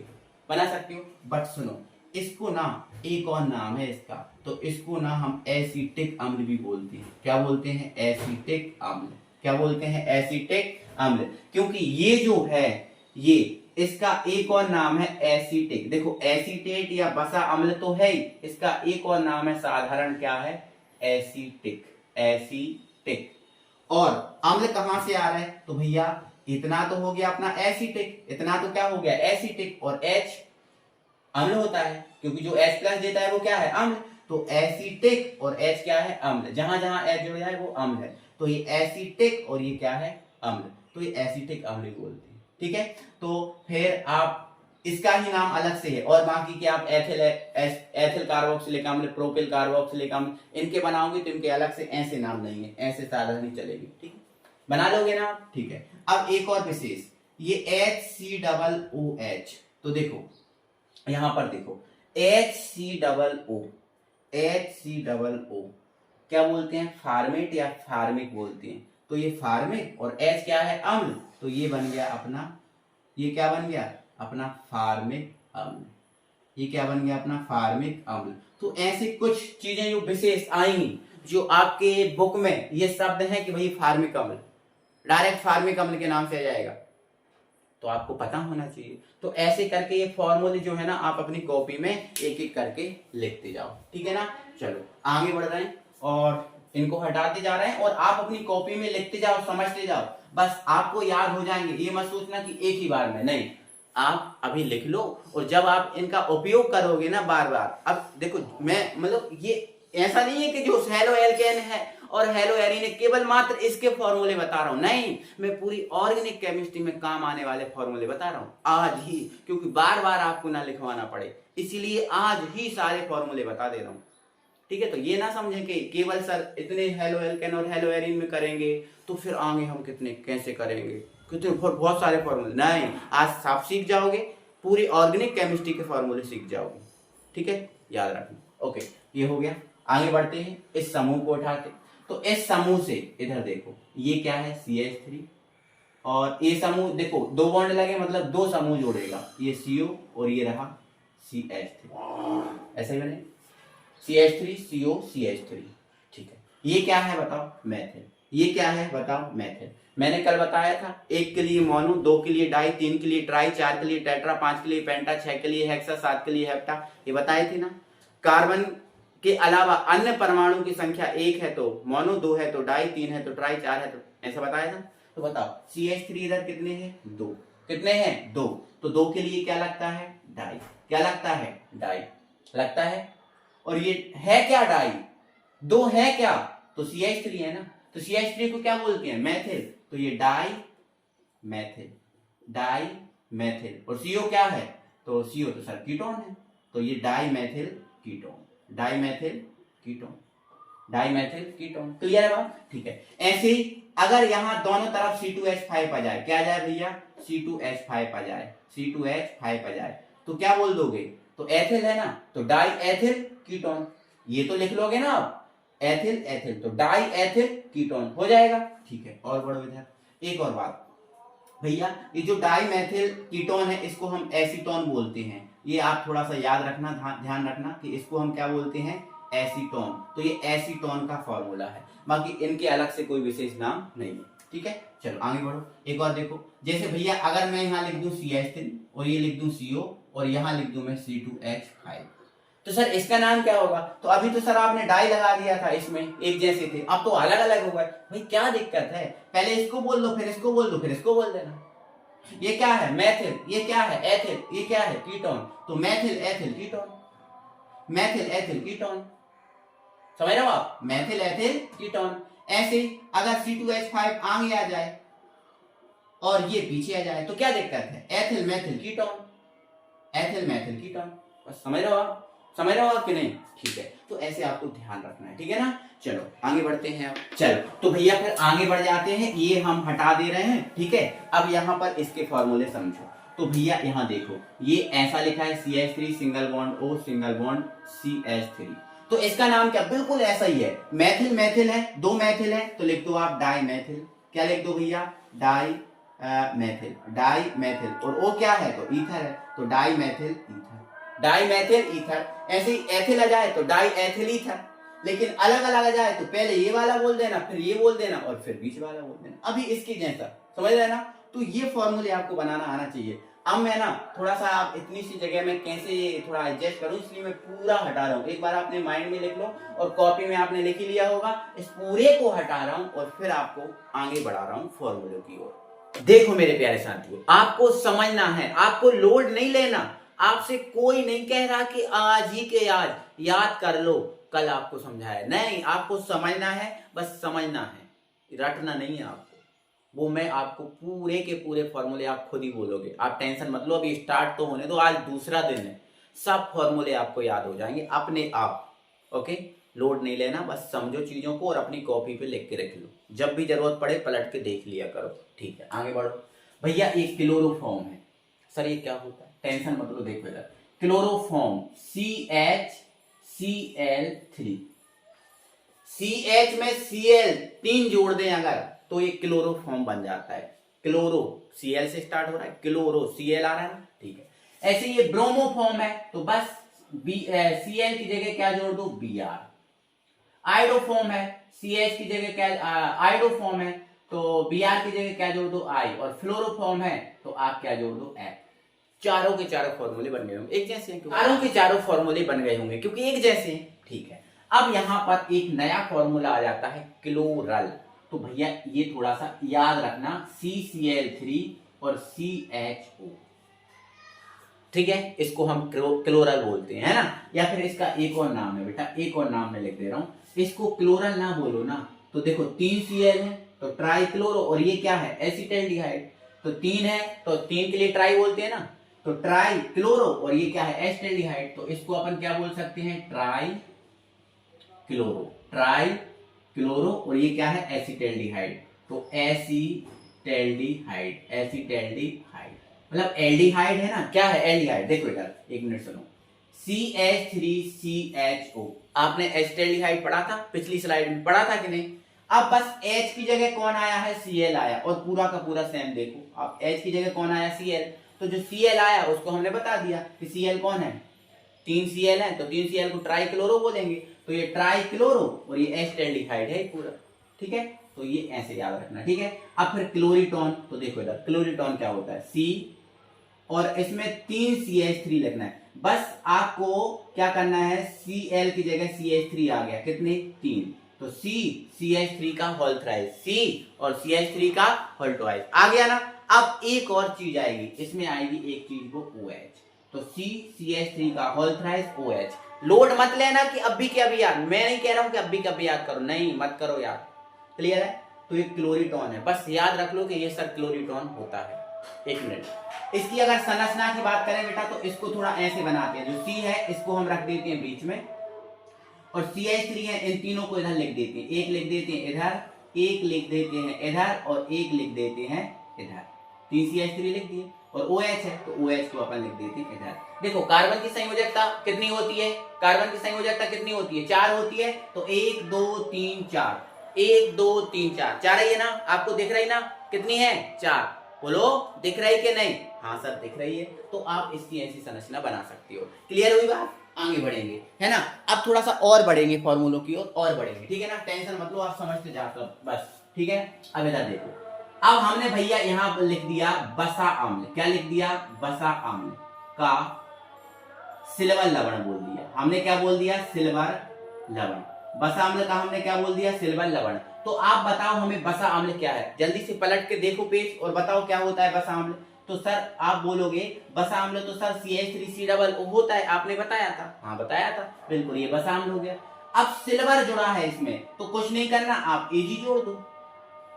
हो। बट सुनो, इसको ना एक और नाम है इसका, तो इसको ना हम एसिटिक अम्ल भी बोलते हैं। क्या बोलते हैं, एसिटिक अम्ल। क्या बोलते हैं, एसिटिक अम्ल। क्योंकि ये जो है ये इसका एक और नाम है एसिटिक। देखो एसीटेट या बसा अम्ल तो है ही, इसका एक और नाम है साधारण, क्या है, एसिटिक। एसिटिक। और अम्ल कहां से आ रहा है, तो भैया इतना तो हो गया अपना एसिटिक, इतना तो क्या हो गया एसिटिक, और H अम्ल होता है क्योंकि जो H प्लस देता है वो क्या है, अम्ल। तो एसिटिक और H क्या है, अम्ल। जहां जहां H जुड़ जाए वो अम्ल है। तो ये एसिटिक और ये क्या है, अम्ल। तो ये एसिटिक अम्ल बोलते हैं। ठीक है, तो फिर आप इसका ही नाम अलग से है। और बाकी के आप एथिल कार्बोक्सिलिक अम्ल, प्रोपिल कार्बोक्सिलिक अम्ल इनके बनाओगे तो इनके अलग से ऐसे नाम नहीं है, ऐसे साधारण ही चलेगी। ठीक है, बना लोगे ना, ठीक है। अब एक और विशेष, ये HCOOH, तो देखो यहां पर देखो HCOO क्या बोलते हैं, फार्मेट या फार्मिक बोलते हैं। तो ये फार्मिक और H क्या है, अम्ल। तो ये बन गया अपना, ये क्या बन गया अपना फार्मिक अम्ल। ये क्या बन गया अपना फार्मिक अम्ल। तो ऐसे कुछ चीजें जो विशेष आएंगी, जो आपके बुक में ये शब्द है कि भाई फार्मिक अम्ल, डायरेक्ट फार्मिक अम्ल के नाम से आ जाएगा, तो आपको पता होना चाहिए। तो ऐसे करके ये फॉर्मूले जो है ना आप अपनी कॉपी में एक एक करके लिखते जाओ। ठीक है ना, चलो आगे बढ़ रहे हैं और इनको हटाते जा रहे हैं और आप अपनी कॉपी में लिखते जाओ, समझते जाओ। बस आपको याद हो जाएंगे, ये मत सोचना कि एक ही बार में, नहीं, आप अभी लिख लो और जब आप इनका उपयोग करोगे ना बार बार। अब देखो मैं मतलब ये ऐसा नहीं है कि जो हेलो एल्केन है और हेलो एरीन है केवल मात्र इसके फॉर्मूले बता रहा हूं, नहीं, मैं पूरी ऑर्गेनिक केमिस्ट्री में काम आने वाले फॉर्मूले बता रहा हूं आज ही, क्योंकि बार बार आपको ना लिखवाना पड़े, इसीलिए आज ही सारे फॉर्मूले बता दे रहा हूं। ठीक है, तो ये ना समझें कि केवल सर इतने हेलो एल्केन और हेलो एरीन में करेंगे तो फिर आगे हम कितने कैसे करेंगे, कितने बहुत सारे फॉर्मूले, नहीं, आज आप सीख जाओगे, पूरी ऑर्गेनिक केमिस्ट्री के फॉर्मूले सीख जाओगे। ठीक है, याद रखना। ओके, ये हो गया। आगे बढ़ते हैं, इस समूह को उठाते, तो इस समूह से इधर देखो ये क्या है CH3 और ये समूह देखो दो बॉन्ड लगे मतलब दो समूह जोड़ेगा, ये CO और ये रहा CH3, ऐसे ही बने CH3 CO CH3। ठीक है, ये क्या है बताओ, मेथिल। ये क्या है बताओ, मेथिल। मैंने कल बताया था, 1 के लिए मोनो, 2 के लिए डाई, 3 के लिए ट्राई, 4 के लिए टेट्रा, 5 के लिए पेंटा, 6 के लिए हेक्सा, 7 के लिए हेप्टा, ये बताए थे ना। कार्बन के अलावा अन्य परमाणु की संख्या 1 है तो मोनो, 2 है तो डाई, 3 है तो ट्राई, 4 है तो, ऐसा बताया था। तो बताओ CH3 इधर कितने हैं, 2, कितने हैं 2, तो 2 के लिए क्या लगता है, डाई, क्या लगता है, डाई लगता है। और ये है क्या, डाई, 2 है क्या, तो CH3 है ना, तो CH3 को क्या बोलते हैं, मेथिल, तो ये डाई मेथिल, डाई मेथिल। और CO क्या है, तो CO तो सर कीटोन है, तो ये dimethyl ketone, dimethyl ketone, dimethyl ketone. Clear है बात, ठीक है। ऐसे ही अगर यहां दोनों तरफ C2H5 आ जाए, क्या आ जाए भैया, C2H5 आ जाए, C2H5 आ जाए, तो क्या बोल दोगे, तो एथिल है ना, तो डाई एथिल कीटोन, ये तो लिख लोगे ना आप, एथिल एथिल, तो डाई एथिल कीटोन हो जाएगा। ठीक है, और बढ़ो इधर, एक और बात भैया, ये जो डाई मेथिल कीटोन है इसको हम एसीटोन बोलते हैं, ये आप थोड़ा सा याद रखना, ध्यान रखना कि इसको हम क्या बोलते हैं, एसीटोन। तो ये एसीटोन का फॉर्मूला है, बाकी इनके अलग से कोई विशेष नाम नहीं है। ठीक है, चलो आगे बढ़ो। एक और देखो, जैसे भैया अगर मैं यहाँ लिख दूं CH3 और ये लिख दूं CO और यहाँ लिख दूं मैं C2H5, तो सर इसका नाम क्या होगा, तो अभी तो सर आपने डाई लगा दिया था, इसमें एक जैसे थे, अब तो अलग अलग हो गए, भाई क्या दिक्कत है, पहले इसको बोल दो फिर इसको बोल दो फिर इसको बोल देना। ये क्या है, मेथिल, ये क्या है, एथिल, ये क्या है, कीटोन, तो methyl ethyl ketone, methyl ethyl ketone, समझ रहे हो आप, मेथिल एथिल कीटोन। ऐसे अगर C2H5 आगे आ जाए और ये पीछे आ जाए तो क्या दिक्कत है, ethyl methyl ketone, ethyl methyl ketone, बस समझ रहे हो आप। समझ रहे हो आप कि नहीं? ठीक है, तो ऐसे आपको ध्यान रखना है, ठीक है ना। चलो आगे बढ़ते हैं अब। चलो तो भैया फिर आगे बढ़ जाते हैं, ये हम हटा दे रहे हैं, ठीक है। अब यहाँ पर इसके फॉर्मूले समझो। तो भैया यहाँ देखो, ये ऐसा लिखा है CH3 single bond O single bond CH3, तो इसका नाम क्या, बिल्कुल ऐसा ही है। मैथिल मैथिल है, दो मैथिल है, तो लिख दो आप डाई मैथिल। क्या लिख दो भैया, डाई मैथिल, डाई मैथिल। और O क्या है, तो ईथर है, तो dimethyl ether, dimethyl ether. ऐसे ही एथिल आ जाए तो डाई एथिल ईथर, लेकिन अलग अलग आ जाए तो पहले ये वाला बोल देना, फिर ये बोल देना, और फिर बीच वाला बोल देना, अभी इसकी जैसा, समझ रहे ना। तो ये फॉर्मूले आपको बनाना आना चाहिए। अब मैं ना थोड़ा सा, आप इतनी सी जगह में कैसे ये थोड़ा एडजस्ट करूं, इसलिए मैं पूरा हटा रहा हूं। एक बार आपने माइंड में लिख लो और कॉपी में आपने लिख ही लिया होगा। इस पूरे को हटा रहा हूं और फिर आपको आगे बढ़ा रहा हूं फॉर्मूले की ओर। देखो मेरे प्यारे साथियों, आपको समझना है, आपको लोड नहीं लेना। आपसे कोई नहीं कह रहा कि आज ही के आज याद कर लो, कल आपको समझाया, नहीं, आपको समझना है, बस समझना है, रटना नहीं है आपको। वो मैं आपको पूरे के पूरे फॉर्मूले आप खुद ही बोलोगे, आप टेंशन मत लो, अभी स्टार्ट तो होने दो, आज दूसरा दिन है, सब फॉर्मूले आपको याद हो जाएंगे अपने आप। ओके, लोड नहीं लेना, बस समझो चीजों को और अपनी कॉपी पे लिख के रख लो, जब भी जरूरत पड़े पलट के देख लिया करो, ठीक है। आगे बढ़ो भैया, एक क्लोरोफॉर्म है। सर ये क्या होता है, टेंशन मत लो, देखो इधर, क्लोरोफॉर्म CHCl3, CH में Cl 3 जोड़ दें अगर, तो ये क्लोरोफॉर्म बन जाता है। क्लोरो, Cl से स्टार्ट हो रहा है, क्लोरो Cl आ रहा है ना, ठीक है। ऐसे ये ब्रोमोफॉर्म है, तो बस Cl की जगह क्या जोड़ दो, Br। आइडोफॉर्म है, CH की जगह क्या, आइडोफॉर्म है, तो Br की जगह क्या जोड़ दो, I। और फ्लोरोफॉर्म है तो आप क्या जोड़ दो, F। चारों के चारों फॉर्मूले बन गए होंगे, एक जैसे हैं, चारों के चारों फॉर्मूले बन गए होंगे क्योंकि एक जैसे हैं, ठीक है। अब यहां पर एक नया फॉर्मूला आ जाता है, क्लोरल। तो भैया ये थोड़ा सा याद रखना, CCl3 और CHO, ठीक है, इसको हम क्लोरल बोलते हैं, है ना। या फिर इसका एक और नाम है बेटा, एक और नाम मैं लिख दे रहा हूं, इसको क्लोरल ना बोलो ना, तो देखो 3 Cl है तो ट्राई क्लोरो, और ये क्या है, एसिटाल्डिहाइड, तो 3 है तो 3 के लिए ट्राई बोलते हैं ना, तो ट्राई क्लोरो, और ये क्या है, एसिटाल्डिहाइड, तो इसको अपन क्या बोल सकते हैं, ट्राई क्लोरो, ट्राई क्लोरो, और ये क्या है, एसिटाल्डिहाइड, तो एसिटाल्डिहाइड, एसिटाल्डिहाइड मतलब एल्डिहाइड है ना, क्या है, एल्डिहाइड। देखो इधर एक मिनट सुनो, CH3CHO, आपने एसिटाल्डिहाइड पढ़ा था, पिछली स्लाइड में पढ़ा था कि नहीं। अब बस H की जगह कौन आया है, Cl आया, और पूरा का पूरा सेम देखो, अब H की जगह कौन आया, Cl, तो जो Cl आया उसको हमने बता दिया कि Cl कौन है, 3 Cl है, तो 3 Cl को ट्राई क्लोरो बोलेंगे, तो ये ट्राई क्लोरो और ये एसिटाल्डिहाइड है पूरा, ठीक है। तो ये ऐसे याद रखना, ठीक है। अब फिर क्लोरीटोन, तो देखो इधर क्लोरीटोन क्या होता है, C, और इसमें 3 CH3 लिखना है, बस आपको क्या करना है, Cl की जगह CH3 आ गया, कितने, 3, तो CH3 का होल थ्राइस, C और CH3 का होल ट्वाइस आ गया ना। अब एक और चीज आएगी, इसमें आएगी एक चीज को OH, तो CH3 का होल थ्राइस OH। लोड मत लेना कि अभी के अभी याद, मैं नहीं कह रहा हूं कि अभी कभी याद करो, नहीं मत करो याद, क्लियर है। तो ये क्लोरीटोन है, बस याद रख लो कि ये सर क्लोरीटोन होता है। एक मिनट, इसकी अगर संरचना की बात करें बेटा, तो इसको थोड़ा ऐसे बनाते हैं, जो C है इसको हम रख देते हैं बीच में, और CH3 है, इन तीनों को इधर लिख देते हैं, एक लिख देते हैं इधर, एक लिख देते हैं इधर, और एक लिख देते हैं इधर, 3 CH3 लिख दिए, और OH है तो OH को अपन लिख देते हैं इधर। देखो कार्बन की संयोजकता कितनी होती है, कार्बन की संयोजकता कितनी होती है, 4 होती है, तो 1 2 3 4, 1 2 3 4, 4 है ना, आपको दिख रही ना, कितनी है, 4, बोलो दिख रही कि नहीं, हाँ सर दिख रही है। तो आप इसकी ऐसी संरचना बना सकते हो, क्लियर हुई बात। आगे बढ़ेंगे, है ना। अब थोड़ा सा और बढ़ेंगे फॉर्मूलों की ओर, और बढ़ेंगे, ठीक है ना, टेंशन मत लो, आप समझते जाकर बस, ठीक है। अब इधर देखो, अब हमने भैया यहां लिख दिया बसा आम्ल, क्या लिख दिया, बसा आम्ल का सिल्वर लवण बोल दिया, हमने क्या बोल दिया, सिल्वर लवण। बसा आम्ल का हमने क्या बोल दिया, सिल्वर लवण। तो आप बताओ हमें बसा आम्ल क्या है, जल्दी से पलट के देखो पेज और बताओ क्या होता है बसा आम्ल। तो सर आप बोलोगे बसा आम्ल तो सर CH3C होता है, आपने बताया था, हाँ बताया था, बिल्कुल ये बसा आम्ल हो गया। अब सिल्वर जुड़ा है इसमें, तो कुछ नहीं करना, आप Ag जोड़ दो,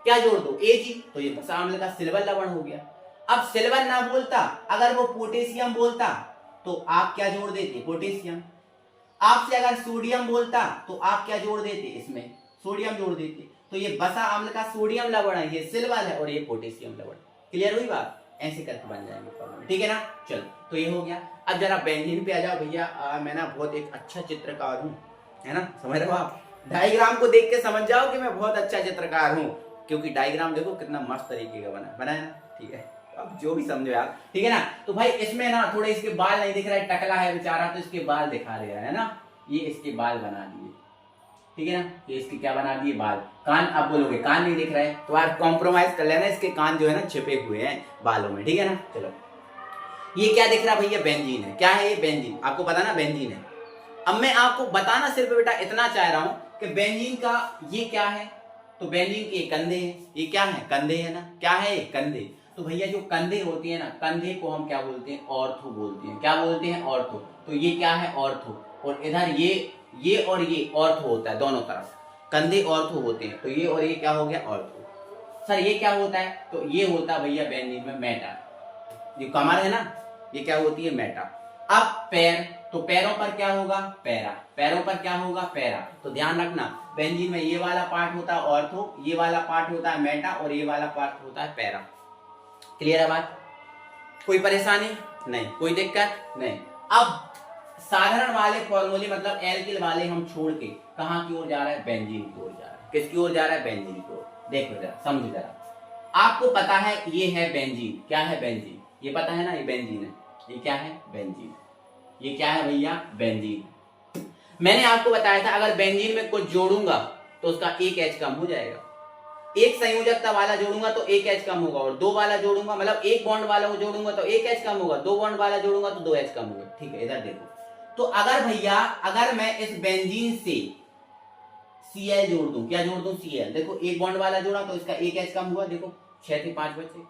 क्या जोड़ दो, Ag, तो ये बसा आम्ल का सिल्वर लवण हो गया। अब सिल्वर ना बोलता, अगर वो पोटेशियम बोलता तो आप क्या जोड़ देते, पोटेशियम, आपसे अगर सोडियम बोलता तो आप क्या जोड़ देते, इसमें सोडियम जोड़ देते। तो ये बसा अम्ल का सोडियम लवण है, ये सिल्वर है, और ये पोटेशियम लवण। क्लियर हुई बात? ऐसे करके बन जाएंगे फॉर्मूला, ठीक है ना। चलो तो ये हो गया। अब जरा बेंजीन पे आ जाओ भैया। मैं ना बहुत एक अच्छा चित्रकार हूँ, है ना, समझ रहे हो आप। डायग्राम को देख के समझ जाओ कि मैं बहुत अच्छा चित्रकार हूँ, क्योंकि डायग्राम देखो कितना मस्त तरीके का बना है ना, ठीक है। अब जो भी समझो यार, ठीक है ना। तो भाई इसमें ना थोड़े इसके बाल नहीं दिख रहा है, टकला है बेचारा, तो इसके बाल दिखा दिया है ना, ये इसके बाल बना दिए, ठीक है ना। ये इसके क्या बना दिए, बाल। कान आप बोलोगे कान नहीं दिख रहा है, तो यार कॉम्प्रोमाइज कर लेना, इसके कान जो है ना छिपे हुए हैं बालों में, ठीक है ना। चलो ये क्या दिख रहा भैया, बेंजीन है। क्या है ये, बेंजीन। आपको पता ना बेंजीन है। अब मैं आपको बताना सिर्फ बेटा इतना चाह रहा हूं कि बेंजीन का ये क्या है, तो बेंजीन के कंधे हैं। ये क्या है, कंधे है ना। क्या है ये, कंधे। तो भैया जो कंधे होते हैं ना, कंधे को हम क्या बोलते हैं, ऑर्थो बोलते हैं। क्या बोलते हैं, ऑर्थो। तो ये क्या है, ऑर्थो। और इधर ये और ये ऑर्थो होता है, दोनों तरफ कंधे ऑर्थो होते हैं। तो ये और ये क्या हो गया, ऑर्थो। सर ये क्या होता है, तो ये होता है भैया बेंजीन में मेटा। जो कमर है ना, ये क्या होती है, मेटा। अब पैर, तो पैरों पर क्या होगा, पैरा। पैरों पर क्या होगा, पैरा। तो ध्यान रखना बेंजीन में ये वाला पार्ट होता है ऑर्थो, ये वाला पार्ट होता है मेटा, और ये वाला पार्ट होता है पैरा। क्लियर है बात? कोई परेशानी नहीं, कोई दिक्कत नहीं। अब साधारण वाले फॉर्मूले मतलब एल्किल वाले हम छोड़ के कहां की ओर जा रहा है, बेंजीन की ओर जा रहा है। किसकी ओर जा रहा है, बेंजीन की ओर। देखो जरा, समझो जरा। आपको पता है ये है बेंजीन। क्या है, बेंजीन। ये पता है ना, ये बेंजीन है। ये क्या है, बेंजीन। ये क्या है भैया, बेंजीन। मैंने आपको बताया था अगर बेंजीन में कुछ जोड़ूंगा तो उसका एक एच कम हो जाएगा। एक संयोजकता वाला जोड़ूंगा तो एक एच कम होगा, और दो वाला जोड़ूंगा मतलब एक बॉन्ड वाला जोड़ूंगा तो एक एच कम होगा, दो बॉन्ड वाला जोड़ूंगा तो दो एच कम होगा। ठीक है, इधर देखो। तो अगर भैया अगर मैं इस बेंजीन से Cl जोड़ दूं, क्या जोड़ दूं, Cl। देखो एक बॉन्ड वाला जोड़ा तो इसका एक एच कम हुआ, देखो 6 से 5 बचे।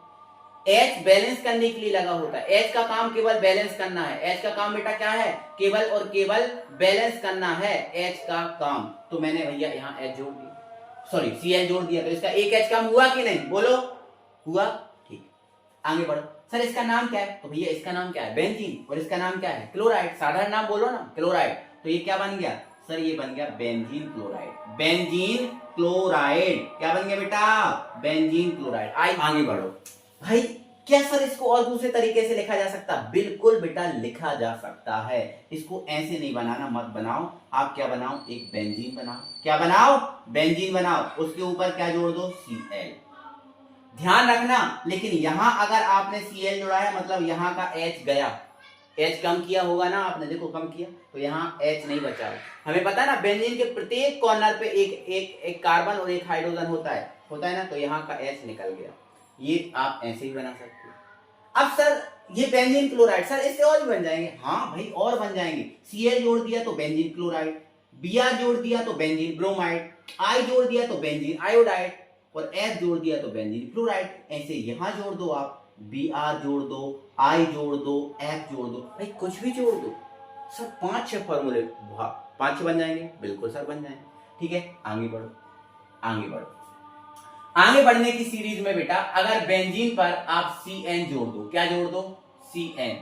H बैलेंस करने के लिए लगा होता है। H का काम केवल बैलेंस करना है। H का काम बेटा क्या है, केवल और केवल बैलेंस करना है, H का काम। तो मैंने भैया यहाँ H जोड़ दिया, सॉरी Cl जोड़ दिया, तो इसका एक H कम हुआ कि नहीं, बोलो हुआ। ठीक, आगे बढ़ो। सर इसका नाम क्या है, तो भैया इसका नाम क्या है, बेंजीन। और इसका नाम क्या है, क्लोराइड। साधारण नाम बोलो ना, क्लोराइड। तो ये क्या बन गया सर, ये बन गया बेंजीन क्लोराइड। बेंजीन क्लोराइड क्या बन गया बेटा, बेंजीन क्लोराइड। आगे बढ़ो भाई। क्या सर इसको और दूसरे तरीके से लिखा जा सकता, बिल्कुल बेटा लिखा जा सकता है। इसको ऐसे नहीं बनाना, मत बनाओ। आप क्या बनाओ, एक बेंजीन बनाओ। क्या बनाओ, बेंजीन बनाओ। उसके ऊपर क्या जोड़ दो, Cl। ध्यान रखना, लेकिन यहां अगर आपने Cl जोड़ा है मतलब यहां का H गया, H कम किया होगा ना आपने, देखो कम किया, तो यहाँ H नहीं बचा। हमें पता है ना बेंजीन के प्रत्येक कॉर्नर पे एक कार्बन और एक हाइड्रोजन होता है ना, तो यहाँ का H निकल गया। ये आप ऐसे ही बना सकते हो। अब सर ये बेंजीन क्लोराइड, सर इससे और भी बन जाएंगे। हाँ भाई और बन जाएंगे। Cl जोड़ दिया तो बेंजीन क्लोराइड, Br जोड़ दिया तो बेंजीन ब्रोमाइड, I जोड़ दिया तो बेंजीन आयोडाइड, और F जोड़ दिया तो बेंजीन क्लोराइड। ऐसे यहाँ जोड़ दो आप, Br जोड़ दो, I जोड़ दो, F जोड़ दो, भाई कुछ भी जोड़ दो। सर 5-6 फॉर्मूले, 5-6 बन जाएंगे, बिल्कुल सर बन जाएंगे। ठीक है, आगे बढ़ो, आगे बढ़ो। आगे बढ़ने की सीरीज में बेटा अगर बेंजीन पर आप Cn जोड़ दो, क्या जोड़ दो, Cn,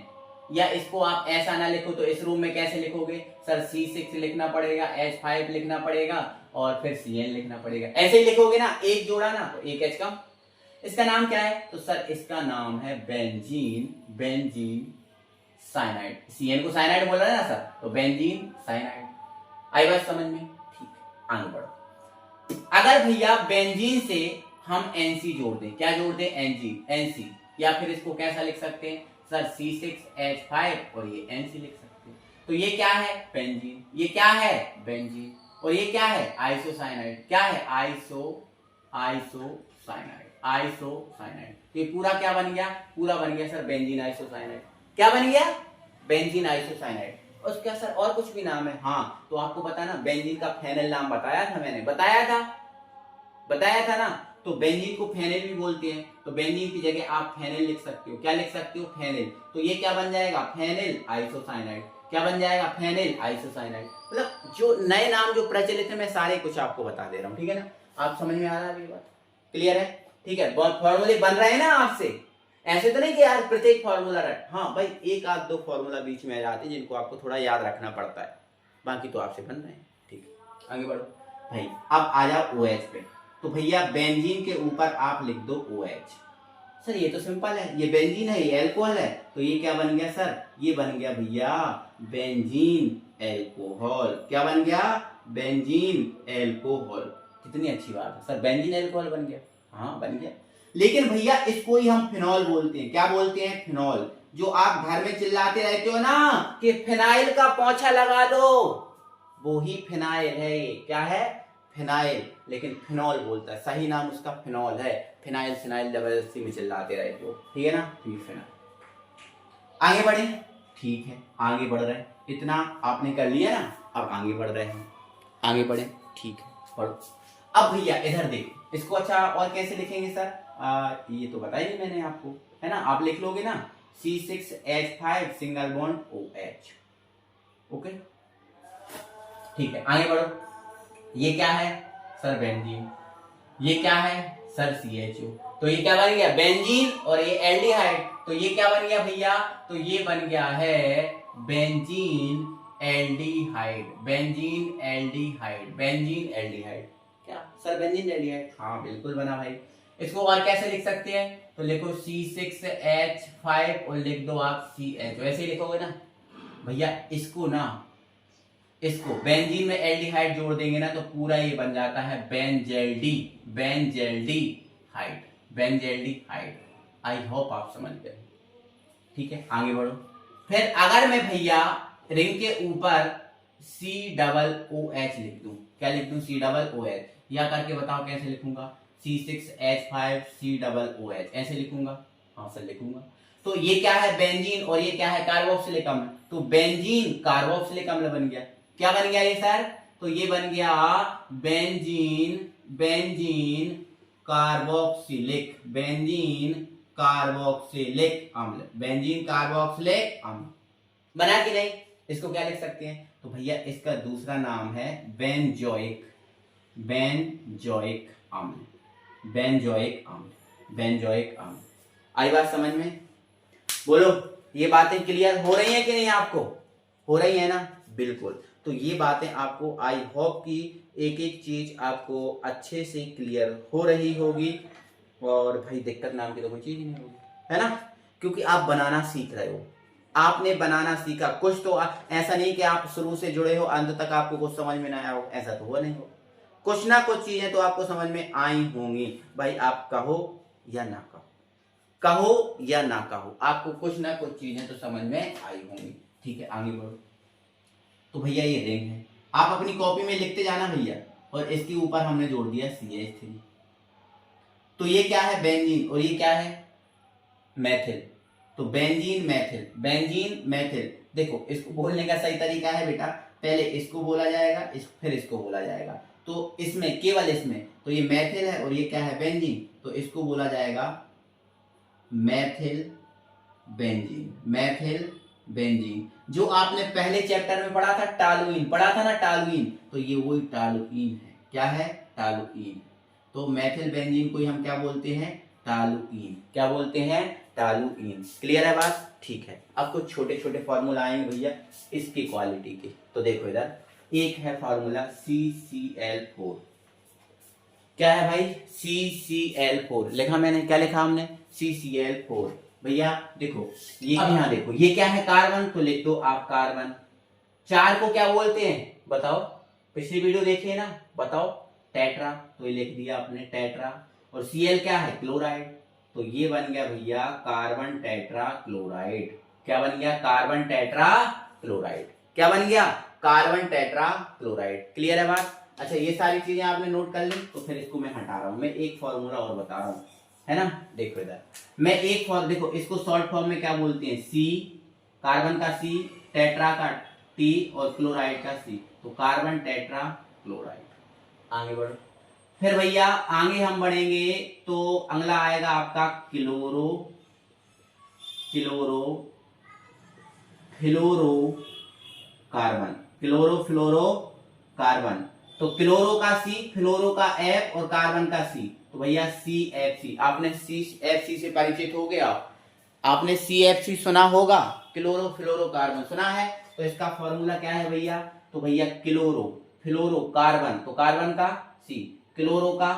या इसको आप ऐसा ना लिखो तो इस रूम में कैसे लिखोगे सर, C6 लिखना पड़ेगा, H5 लिखना पड़ेगा, और फिर Cn लिखना पड़ेगा। ऐसे ही लिखोगे ना, एक जोड़ा ना तो एक H कम। इसका नाम क्या है, तो सर इसका नाम है बेंजीन साइनाइड। Cn को साइनाइड बोल रहा है ना सर, तो बेंजीन साइनाइड। आई बात समझ में? ठीक, आगे बढ़ो। अगर भैया बेंजीन से हम Nc जोड़ दें, क्या जोड़ दें, Nc, या फिर इसको कैसा लिख सकते हैं सर, C6H5 और ये Nc लिख सकते हैं। तो ये क्या है, बेंजीन। ये क्या है, बेंजीन। और ये क्या है, आइसोसाइनाइड। क्या है, आइसोसाइनाइड। तो ये पूरा क्या बन गया, पूरा बन गया सर बेंजीन आइसोसाइनाइड। क्या बन गया, बेंजीन आइसोसाइनाइड। उसका सर और कुछ भी नाम है, हाँ तो आपको पता ना बेंजीन का फेनल नाम बताया था मैंने, बताया था ना। तो बेंजीन को फेनिल भी बोलते हैं, तो बेंजीन की जगह आप फेनिल लिख सकते हो। क्या लिख सकते हो, फेनिल। तो ये क्या बन जाएगा, फेनिल आइसोसाइनाइड। क्या बन जाएगा, फेनिल आइसोसाइनाइड। मतलब जो नए नाम जो प्रचलित है मैं सारे कुछ आपको बता दे रहा हूँ, ठीक है ना। आप समझ में आ रहा है ये बात, क्लियर है? ठीक है, फॉर्मूले बन रहे हैं ना आपसे। ऐसे तो नहीं कि यार प्रत्येक फॉर्मूला रट, हाँ भाई एक आध दो फॉर्मूला बीच में आ जाते हैं जिनको आपको थोड़ा याद रखना पड़ता है, बाकी तो आपसे बन रहे हैं। ठीक है, आगे बढ़ो भाई। अब आ जाओ OH पे। तो भैया बेंजीन के ऊपर आप लिख दो OH। सर ये तो सिंपल है, ये बेंजीन है, ये अल्कोहल है, तो ये क्या बन गया सर? ये बन गया भैया बेंजीन एल्कोहल। क्या बन गया? Benzene alcohol. कितनी अच्छी बात है सर, बेंजीन एल्कोहल बन गया। हाँ बन गया। लेकिन भैया इसको ही हम फिनॉल बोलते हैं। क्या बोलते हैं? फिनॉल। जो आप घर में चिल्लाते रहते हो ना कि फिनाइल का पोंछा लगा दो, वो ही फिनाइल है। ये क्या है? फिनाइल। लेकिन फिनॉल बोलता है, सही नाम उसका फिनॉल है। फिनाइल सिनाइल जबरदस्ती में चिल्लाते रहते हो, ठीक है ना? तो ये फिनाइल। आगे बढ़े। ठीक है, आगे बढ़ रहे हैं। इतना आपने कर लिया ना, अब आगे बढ़ रहे हैं। आगे बढ़े। ठीक है, पढ़ो। अब भैया इधर देखो इसको। अच्छा और कैसे लिखेंगे सर? ये तो बताया नहीं मैंने आपको, है ना? आप लिख लोगे ना C6H5 single bond OH। Okay, ठीक है, आगे बढ़ो। ये क्या है सर? बेंजीन। ये क्या है सर? CHO। तो ये क्या बन गया? बेंजीन। और ये एल्डिहाइड, तो ये क्या बन गया भैया? तो ये बन गया है benzene aldehyde. Benzene aldehyde. Benzene aldehyde. क्या सर? Benzene aldehyde. हाँ बिल्कुल बना भाई। इसको और कैसे लिख सकते हैं? तो लिखो C6H5 और लिख दो आप CH। वैसे ही लिखोगे ना भैया। इसको ना, इसको बेंजीन में एल्डिहाइड जोड़ देंगे ना तो पूरा ये बन जाता है बेंजेल्डी। बेंजेल्डिहाइड। बेंजेल्डिहाइड। आई होप आप समझ गए। ठीक है, आगे बढ़ो। फिर अगर मैं भैया रिंग के ऊपर COOH लिख दूं, क्या लिख दूं? COOH। या करके बताओ कैसे लिखूंगा? C6H5 COOH ऐसे लिखूंगा? हाँ सर लिखूंगा। तो ये क्या है? बेंजीन। और ये क्या है? कार्बोक्सिलिक अम्ल। तो बेंजीन कार्बोक्सिलिक अम्ल बन गया। क्या बन गया ये सर? तो ये बन गया benzene. Benzene carboxylic. Benzene carboxylic अम्ल। बेंजीन कार्बोक्सिलिक अम्ल बना कि नहीं? इसको क्या लिख सकते हैं? तो भैया इसका दूसरा नाम है बेंजोइक। बेंजोइक अम्ल। बेंजोइक अम्ल। बेंजोइक अम्ल। आई बात समझ में? बोलो, ये बातें क्लियर हो रही हैं कि नहीं आपको? हो रही है ना? बिल्कुल। तो ये बातें आपको, आई होप कि एक एक चीज आपको अच्छे से क्लियर हो रही होगी। और भाई दिक्कत नाम की तो कोई चीज ही नहीं होगी, है ना? क्योंकि आप बनाना सीख रहे हो। आपने बनाना सीखा कुछ तो। ऐसा नहीं कि आप शुरू से जुड़े हो अंत तक आपको कुछ समझ में ना आया हो, ऐसा तो हुआ नहीं हो। कुछ ना कुछ चीजें तो आपको समझ में आई होंगी। भाई आप कहो या ना कहो, कहो या ना कहो, आपको कुछ ना कुछ चीजें तो समझ में आई होंगी। ठीक है, आगे बढ़ो। तो भैया ये रिंग है, आप अपनी कॉपी में लिखते जाना भैया। और इसके ऊपर हमने जोड़ दिया CH3। तो ये क्या है? बेंजीन। और ये क्या है? मैथिल। तो बेंजीन मैथिल। बेंजीन मैथिल। देखो इसको बोलने का सही तरीका है बेटा, पहले इसको बोला जाएगा, फिर इसको बोला जाएगा। तो इसमें, केवल इसमें, तो ये मैथिल है और ये क्या है? बेंजीन। तो इसको बोला जाएगा मैथिल बेंजीन। मैथिल बेंजीन। जो आपने पहले चैप्टर में पढ़ा था टालुइन, पढ़ा था ना टालुइन, तो ये वही टालुइन है। क्या है? टालुइन। तो मैथिल बेंजीन को हम क्या बोलते हैं? टालुइन। क्या बोलते हैं? टालुइन। क्लियर है बात? ठीक है। अब कुछ छोटे छोटे फॉर्मूला आएंगे भैया इसकी क्वालिटी के। तो देखो इधर एक है फॉर्मूला CCl4। क्या है भाई? CCl4 लिखा मैंने। क्या लिखा हमने? CCl4। भैया देखो ये, यहाँ देखो ये क्या है? कार्बन। तो लिख दो आप कार्बन। 4 को क्या बोलते हैं बताओ? पिछली वीडियो देखिए ना, बताओ। टेट्रा। तो ये लिख दिया आपने टेट्रा। और Cl क्या है? क्लोराइड। तो ये बन गया भैया कार्बन टेट्रा क्लोराइड। क्या बन गया? Carbon tetra chloride. क्या बन गया? Carbon tetra chloride. क्लियर है बात? अच्छा ये सारी चीजें आपने नोट कर ली। तो फिर इसको मैं हटा रहा हूं, मैं एक फॉर्मूला और बता रहा हूं, है ना? देखो इधर मैं एक देखो इसको शॉर्ट फॉर्म में क्या बोलते हैं? C, कार्बन का C, टेट्रा का T और क्लोराइड का C। तो कार्बन टेट्रा क्लोराइड। आगे बढ़ो। फिर भैया आगे हम बढ़ेंगे तो अगला आएगा आपका क्लोरो, क्लोरो फ्लोरो कार्बन। क्लोरो फ्लोरो कार्बन। तो क्लोरो का C, फ्लोरो का F और कार्बन का C। तो भैया CFC। आपने CFC से परिचित हो गया। आपने CFC सुना होगा, क्लोरोफ्लोरोकार्बन सुना है, तो इसका फॉर्मूला क्या है भैया, तो भैया क्लोरो, फ्लोरोकार्बन तो कार्बन का C, क्लोरो का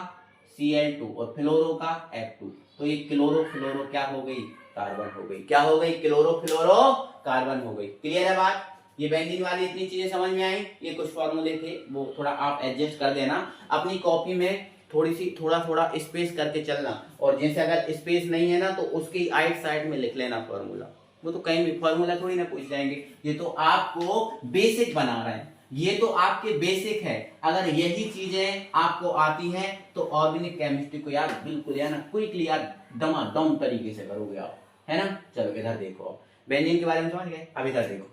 Cl2 और फ्लोरो का F2, तो ये क्लोरोफ्लोरो क्या हो गई, कार्बन हो गई। क्या हो गई, क्लोरोफ्लोरो कार्बन हो गई। क्लियर है बात। ये बेंजीन वाली इतनी चीजें समझ में आई। ये कुछ फॉर्मूले थे, वो थोड़ा आप एडजस्ट कर देना अपनी कॉपी में, थोड़ा थोड़ा स्पेस करके चलना, और जैसे अगर स्पेस नहीं है ना तो उसकी आइट साइड में लिख लेना फॉर्मूला। वो तो कहीं भी फॉर्मूला थोड़ी ना पूछ जाएंगे, ये तो आपको बेसिक बना रहे हैं, ये तो आपके बेसिक है। अगर यही चीजें आपको आती हैं तो ऑर्गेनिक केमिस्ट्री को यार बिल्कुल यार ना क्विकली यार दमादम तरीके से करोगे आप, है ना। चलो इधर देखो, बेंजीन के बारे में समझ गए। अब इधर देखो,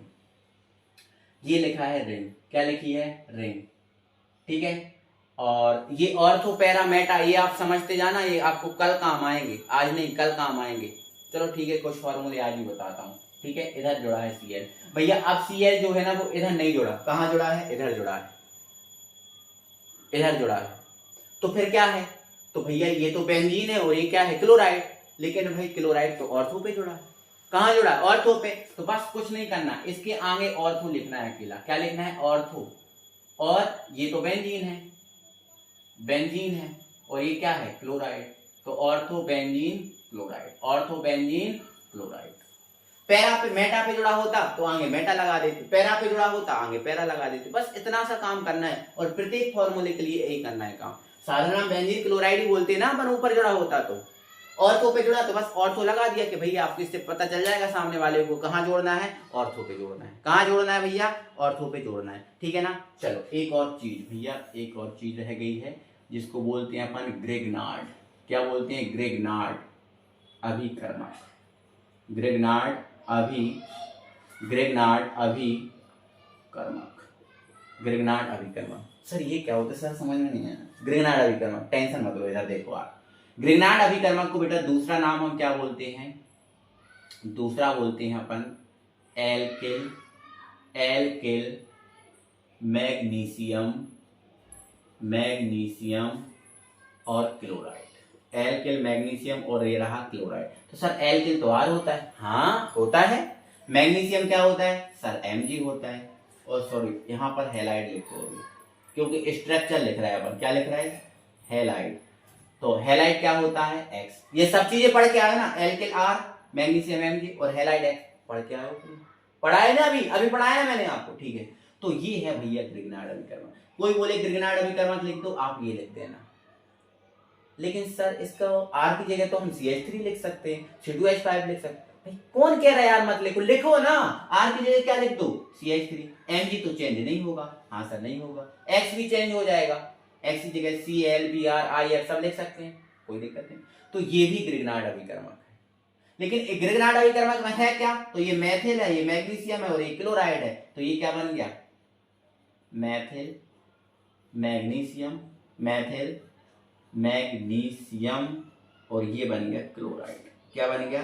ये लिखा है रिंग, क्या लिखी है, रिंग, ठीक है। और ये ऑर्थो पैरा मेटा, ये आप समझते जाना, ये आपको कल काम आएंगे, आज नहीं कल काम आएंगे। चलो ठीक है, कुछ फॉर्मूले आज भी बताता हूँ, ठीक है। इधर जुड़ा है Cl भैया, अब Cl जो है ना वो इधर नहीं जुड़ा, कहाँ जुड़ा है, इधर जुड़ा है, इधर जुड़ा है। तो फिर क्या है, तो भैया ये तो बेंजीन है और ये क्या है, क्लोराइड। लेकिन भाई क्लोराइड तो ऑर्थो पे जुड़ा है, कहाँ जुड़ा है, ऑर्थो पे। तो बस कुछ नहीं करना, इसके आगे ऑर्थो लिखना है अकेला। क्या लिखना है, ऑर्थो। और ये तो बेंजीन है, बेंजीन है, और ये क्या है, क्लोराइड। तो ortho benzene chloride, ortho benzene chloride. Para पे मेटा पे जुड़ा होता तो आगे मेटा लगा देते, पैरा पे जुड़ा होता आगे पैरा लगा देते। बस इतना सा काम करना है, और प्रत्येक फॉर्मूले के लिए यही करना है काम। साधारण बेंजीन क्लोराइड ही बोलते ना अपन, ऊपर जुड़ा होता तो। ऑर्थो पे जुड़ा तो बस ऑर्थो लगा दिया कि भैया आपको इससे पता चल जाएगा सामने वाले को कहाँ जोड़ना है, ऑर्थो पे जोड़ना है। कहाँ जोड़ना है भैया, ऑर्थो पे जोड़ना है, ठीक है ना। चलो एक और चीज भैया, एक और चीज रह गई है जिसको बोलते हैं अपन ग्रेगनार्ड। क्या बोलते हैं, ग्रेगनार्ड अभिकर्मक, ग्रेगनार्ड अभिकर्मक, ग्रेगनार्ड अभिकर्मक। सर ये क्या होता है, सर समझ में नहीं आया। ग्रेगनार्ड अभिकर्मक, टेंशन मत लो, इधर देखो आप। ग्रेगनार्ड अभिकर्मक को बेटा दूसरा नाम हम क्या बोलते हैं, दूसरा बोलते हैं अपन एल्किल, एल्किल मैग्नीशियम, मैग्नीशियम और क्लोराइड। एल्किल मैग्नीशियम और ये रहा क्लोराइड। तो सर एल्किल तो आर होता है, हाँ होता है। मैग्नीशियम क्या होता है सर, Mg होता है। और सॉरी यहाँ पर हेलाइड लिखो अभी, क्योंकि स्ट्रक्चर लिख रहा है अपन, क्या लिख रहा है, हेलाइड। तो हेलाइड क्या होता है, X। ये सब चीजें पढ़ के आए ना, एल्किल R, मैग्नीशियम Mg और हेलाइड X पढ़ के आए हो, पढ़ा है ना, अभी पढ़ाया ना मैंने आपको, ठीक है। तो ये है भैया ग्रेगनार्ड अभिकर्मक। कोई बोले ग्रेगनार्ड अभिकर्मक लिख दो, आप ये लिख देना। लेकिन सर इसका R की जगह तो हम CH3 लिख सकते हैं, C2H5 लिख सकते हैं। भाई कौन कह रहा है यार मत लिखो, लिखो ना। R की जगह क्या लिख दो, CH3। Mg तो चेंज नहीं होगा, हाँ सर नहीं होगा। X भी चेंज हो जाएगा, X की जगह Cl, Br, IF सब लिख सकते हैं, कोई दिक्कत नहीं। तो ये भी ग्रेगनार्ड अभिकर्मक है। लेकिन ग्रेगनार्ड अभिकर्मक में है क्या, तो ये मेथिल है, ये मैग्नीशियम है और ये क्लोराइड है। तो ये क्या बन गया, मेथिल मैग्नीशियम, मेथिल मैग्नीशियम और ये बन गया क्लोराइड। क्या बन गया,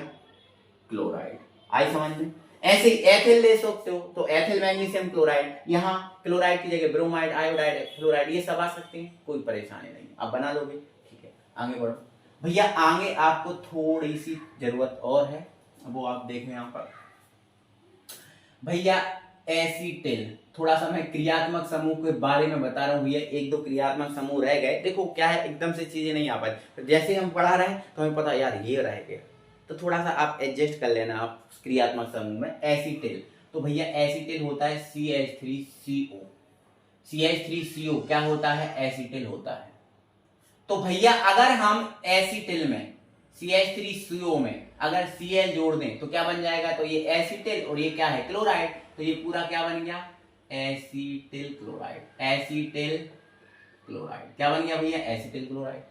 क्लोराइड। आई समझ में। ऐसे ही एथिल ले सकते हो, तो एथिल मैग्नीशियम क्लोराइड, यहाँ क्लोराइड की जगह ब्रोमाइड, आयोडाइड, फ्लोराइड, ये सब आ सकते हैं, कोई परेशानी नहीं, आप बना लोगे, ठीक है। आगे बढ़ो भैया, आगे आपको थोड़ी सी जरूरत और है, वो आप देखें यहाँ पर भैया, एसीटिल। थोड़ा सा मैं क्रियात्मक समूह के बारे में बता रहा हूँ भैया, एक दो क्रियात्मक समूह रह गए। देखो क्या है, एकदम से चीजें नहीं आ पाई, तो जैसे हम पढ़ा रहे हैं तो हमें पता यार ये रह गया, तो थोड़ा सा आप एडजस्ट कर लेना आप क्रियात्मक समूह में। एसीटिल, तो भैया एसीटिल होता है CH3CO, CH3CO क्या होता है, एसीटिल होता है। तो भैया अगर हम एसीटिल में, CH3CO में अगर Cl जोड़ दें तो क्या बन जाएगा, तो ये एसीटिल और ये क्या है, क्लोराइड। तो ये पूरा क्या बन गया, एसीटिल क्लोराइड, एसीटिल क्लोराइड। क्या बन गया भैया, एसीटिल क्लोराइड।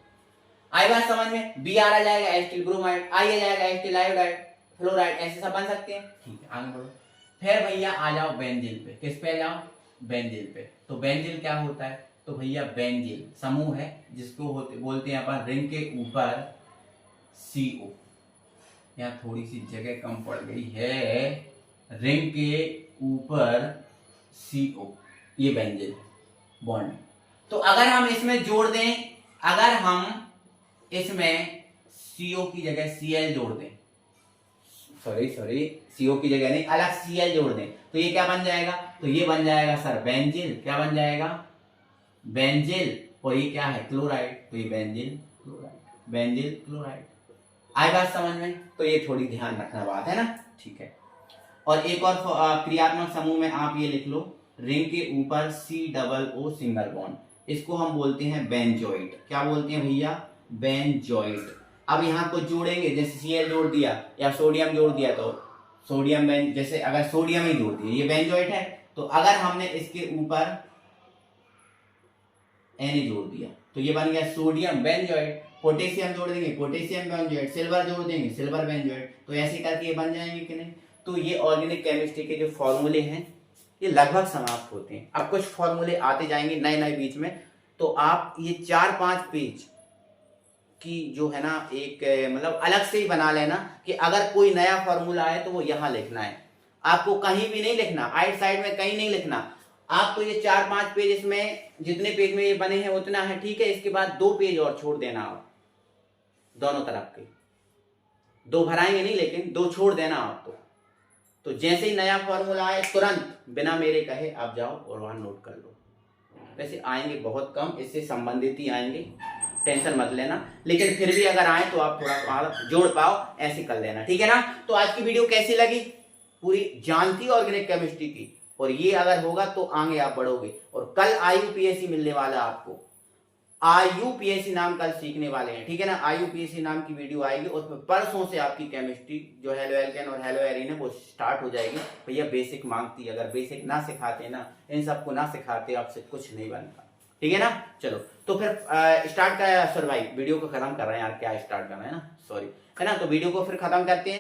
आई बात समझ में। Br आ जाएगा एसिटिल ब्रोमाइड, I आ जाएगा एसिटिल आयोडाइड, फ्लोराइड, ऐसे सब बन सकते हैं, ठीक है। आगे बढ़ो। फिर भैया आ जाओ बेंजीन पे, किस पे आ जाओ, बेंजीन पे। तो बेंजीन क्या होता है, तो भैया बेंजीन समूह है जिसको बोलते हैं अपन रिंग के ऊपर CO। यहाँ थोड़ी सी जगह कम पड़ गई है, रिंग के ऊपर CO, ये बेंजीन बॉन्ड। तो अगर हम इसमें जोड़ दें, अगर हम इसमें CO की जगह Cl जोड़ दें, सॉरी सॉरी, सीओ की जगह नहीं, अलग सीएल जोड़ दें तो ये क्या बन जाएगा, तो ये बन जाएगा सर बेंजिल, क्या बन जाएगा, बेंजिल, और ये क्या है, क्लोराइड, तो ये बेंजिल क्लोराइड, बेंजिल क्लोराइड। आई बात समझ में, तो ये थोड़ी ध्यान रखना बात है ना, ठीक है। और एक और क्रियात्मक समूह में आप ये लिख लो, रिंग के ऊपर C+O सिंगल बॉन्ड, इसको हम बोलते हैं बेंजोइड। क्या बोलते हैं भैया, बेंजोइड। अब यहाँ को जोड़ेंगे, जैसे Cl जोड़ दिया या सोडियम जोड़ दिया, तो सोडियम बेंज, जैसे अगर सोडियम ही जोड़ दिया, ये बेंजोइड है, तो अगर हमने इसके ऊपर Na जोड़ दिया तो ये बन गया सोडियम बेंजोइड। पोटेशियम जोड़ देंगे, पोटेशियम बेंजोइड, सिल्वर जोड़ देंगे, सिल्वर बेंजोइड, तो ऐसे करके ये बन जाएंगे कि नहीं। तो ये ऑर्गेनिक केमिस्ट्री के जो फॉर्मूले हैं ये लगभग समाप्त होते हैं। अब कुछ फॉर्मूले आते जाएंगे नए नए बीच में, तो आप ये 4-5 पेज की जो है ना एक मतलब अलग से ही बना लेना कि अगर कोई नया फॉर्मूला आए तो वो यहाँ लिखना है, आपको कहीं भी नहीं लिखना, आइट साइड में कहीं नहीं लिखना। आपको ये 4-5 पेज, इसमें जितने पेज में ये बने हैं उतना है, ठीक है। इसके बाद 2 पेज और छोड़ देना आप, दोनों तरफ के 2 भराएंगे नहीं, लेकिन 2 छोड़ देना आप। तो जैसे ही नया फॉर्मूला आए तुरंत बिना मेरे कहे आप जाओ और वहां नोट कर लो। वैसे आएंगे बहुत कम, इससे संबंधित ही आएंगे, टेंशन मत लेना, लेकिन फिर भी अगर आए तो आप थोड़ा जोड़ पाओ, ऐसे कर लेना, ठीक है ना। तो आज की वीडियो कैसी लगी, पूरी जानती ऑर्गेनिक केमिस्ट्री की, और ये अगर होगा तो आगे आप बढ़ोगे। और कल IUPAC मिलने वाला आपको, IUPAC नाम कल सीखने वाले हैं, ठीक है ना। IUPAC नाम की वीडियो आएगी, उसमें परसों से आपकी केमिस्ट्री जो हेलो एल्केन और हेलो एरीन है वो स्टार्ट हो जाएगी। भैया बेसिक मांगती है, अगर बेसिक ना सिखाते ना, इन सबको ना सिखाते, आपसे कुछ नहीं बनता, ठीक है ना। चलो तो फिर स्टार्ट का, सर भाई वीडियो को खत्म कर रहे हैं यार, क्या स्टार्ट करना है ना, सॉरी, है ना। तो वीडियो को फिर खत्म करते हैं।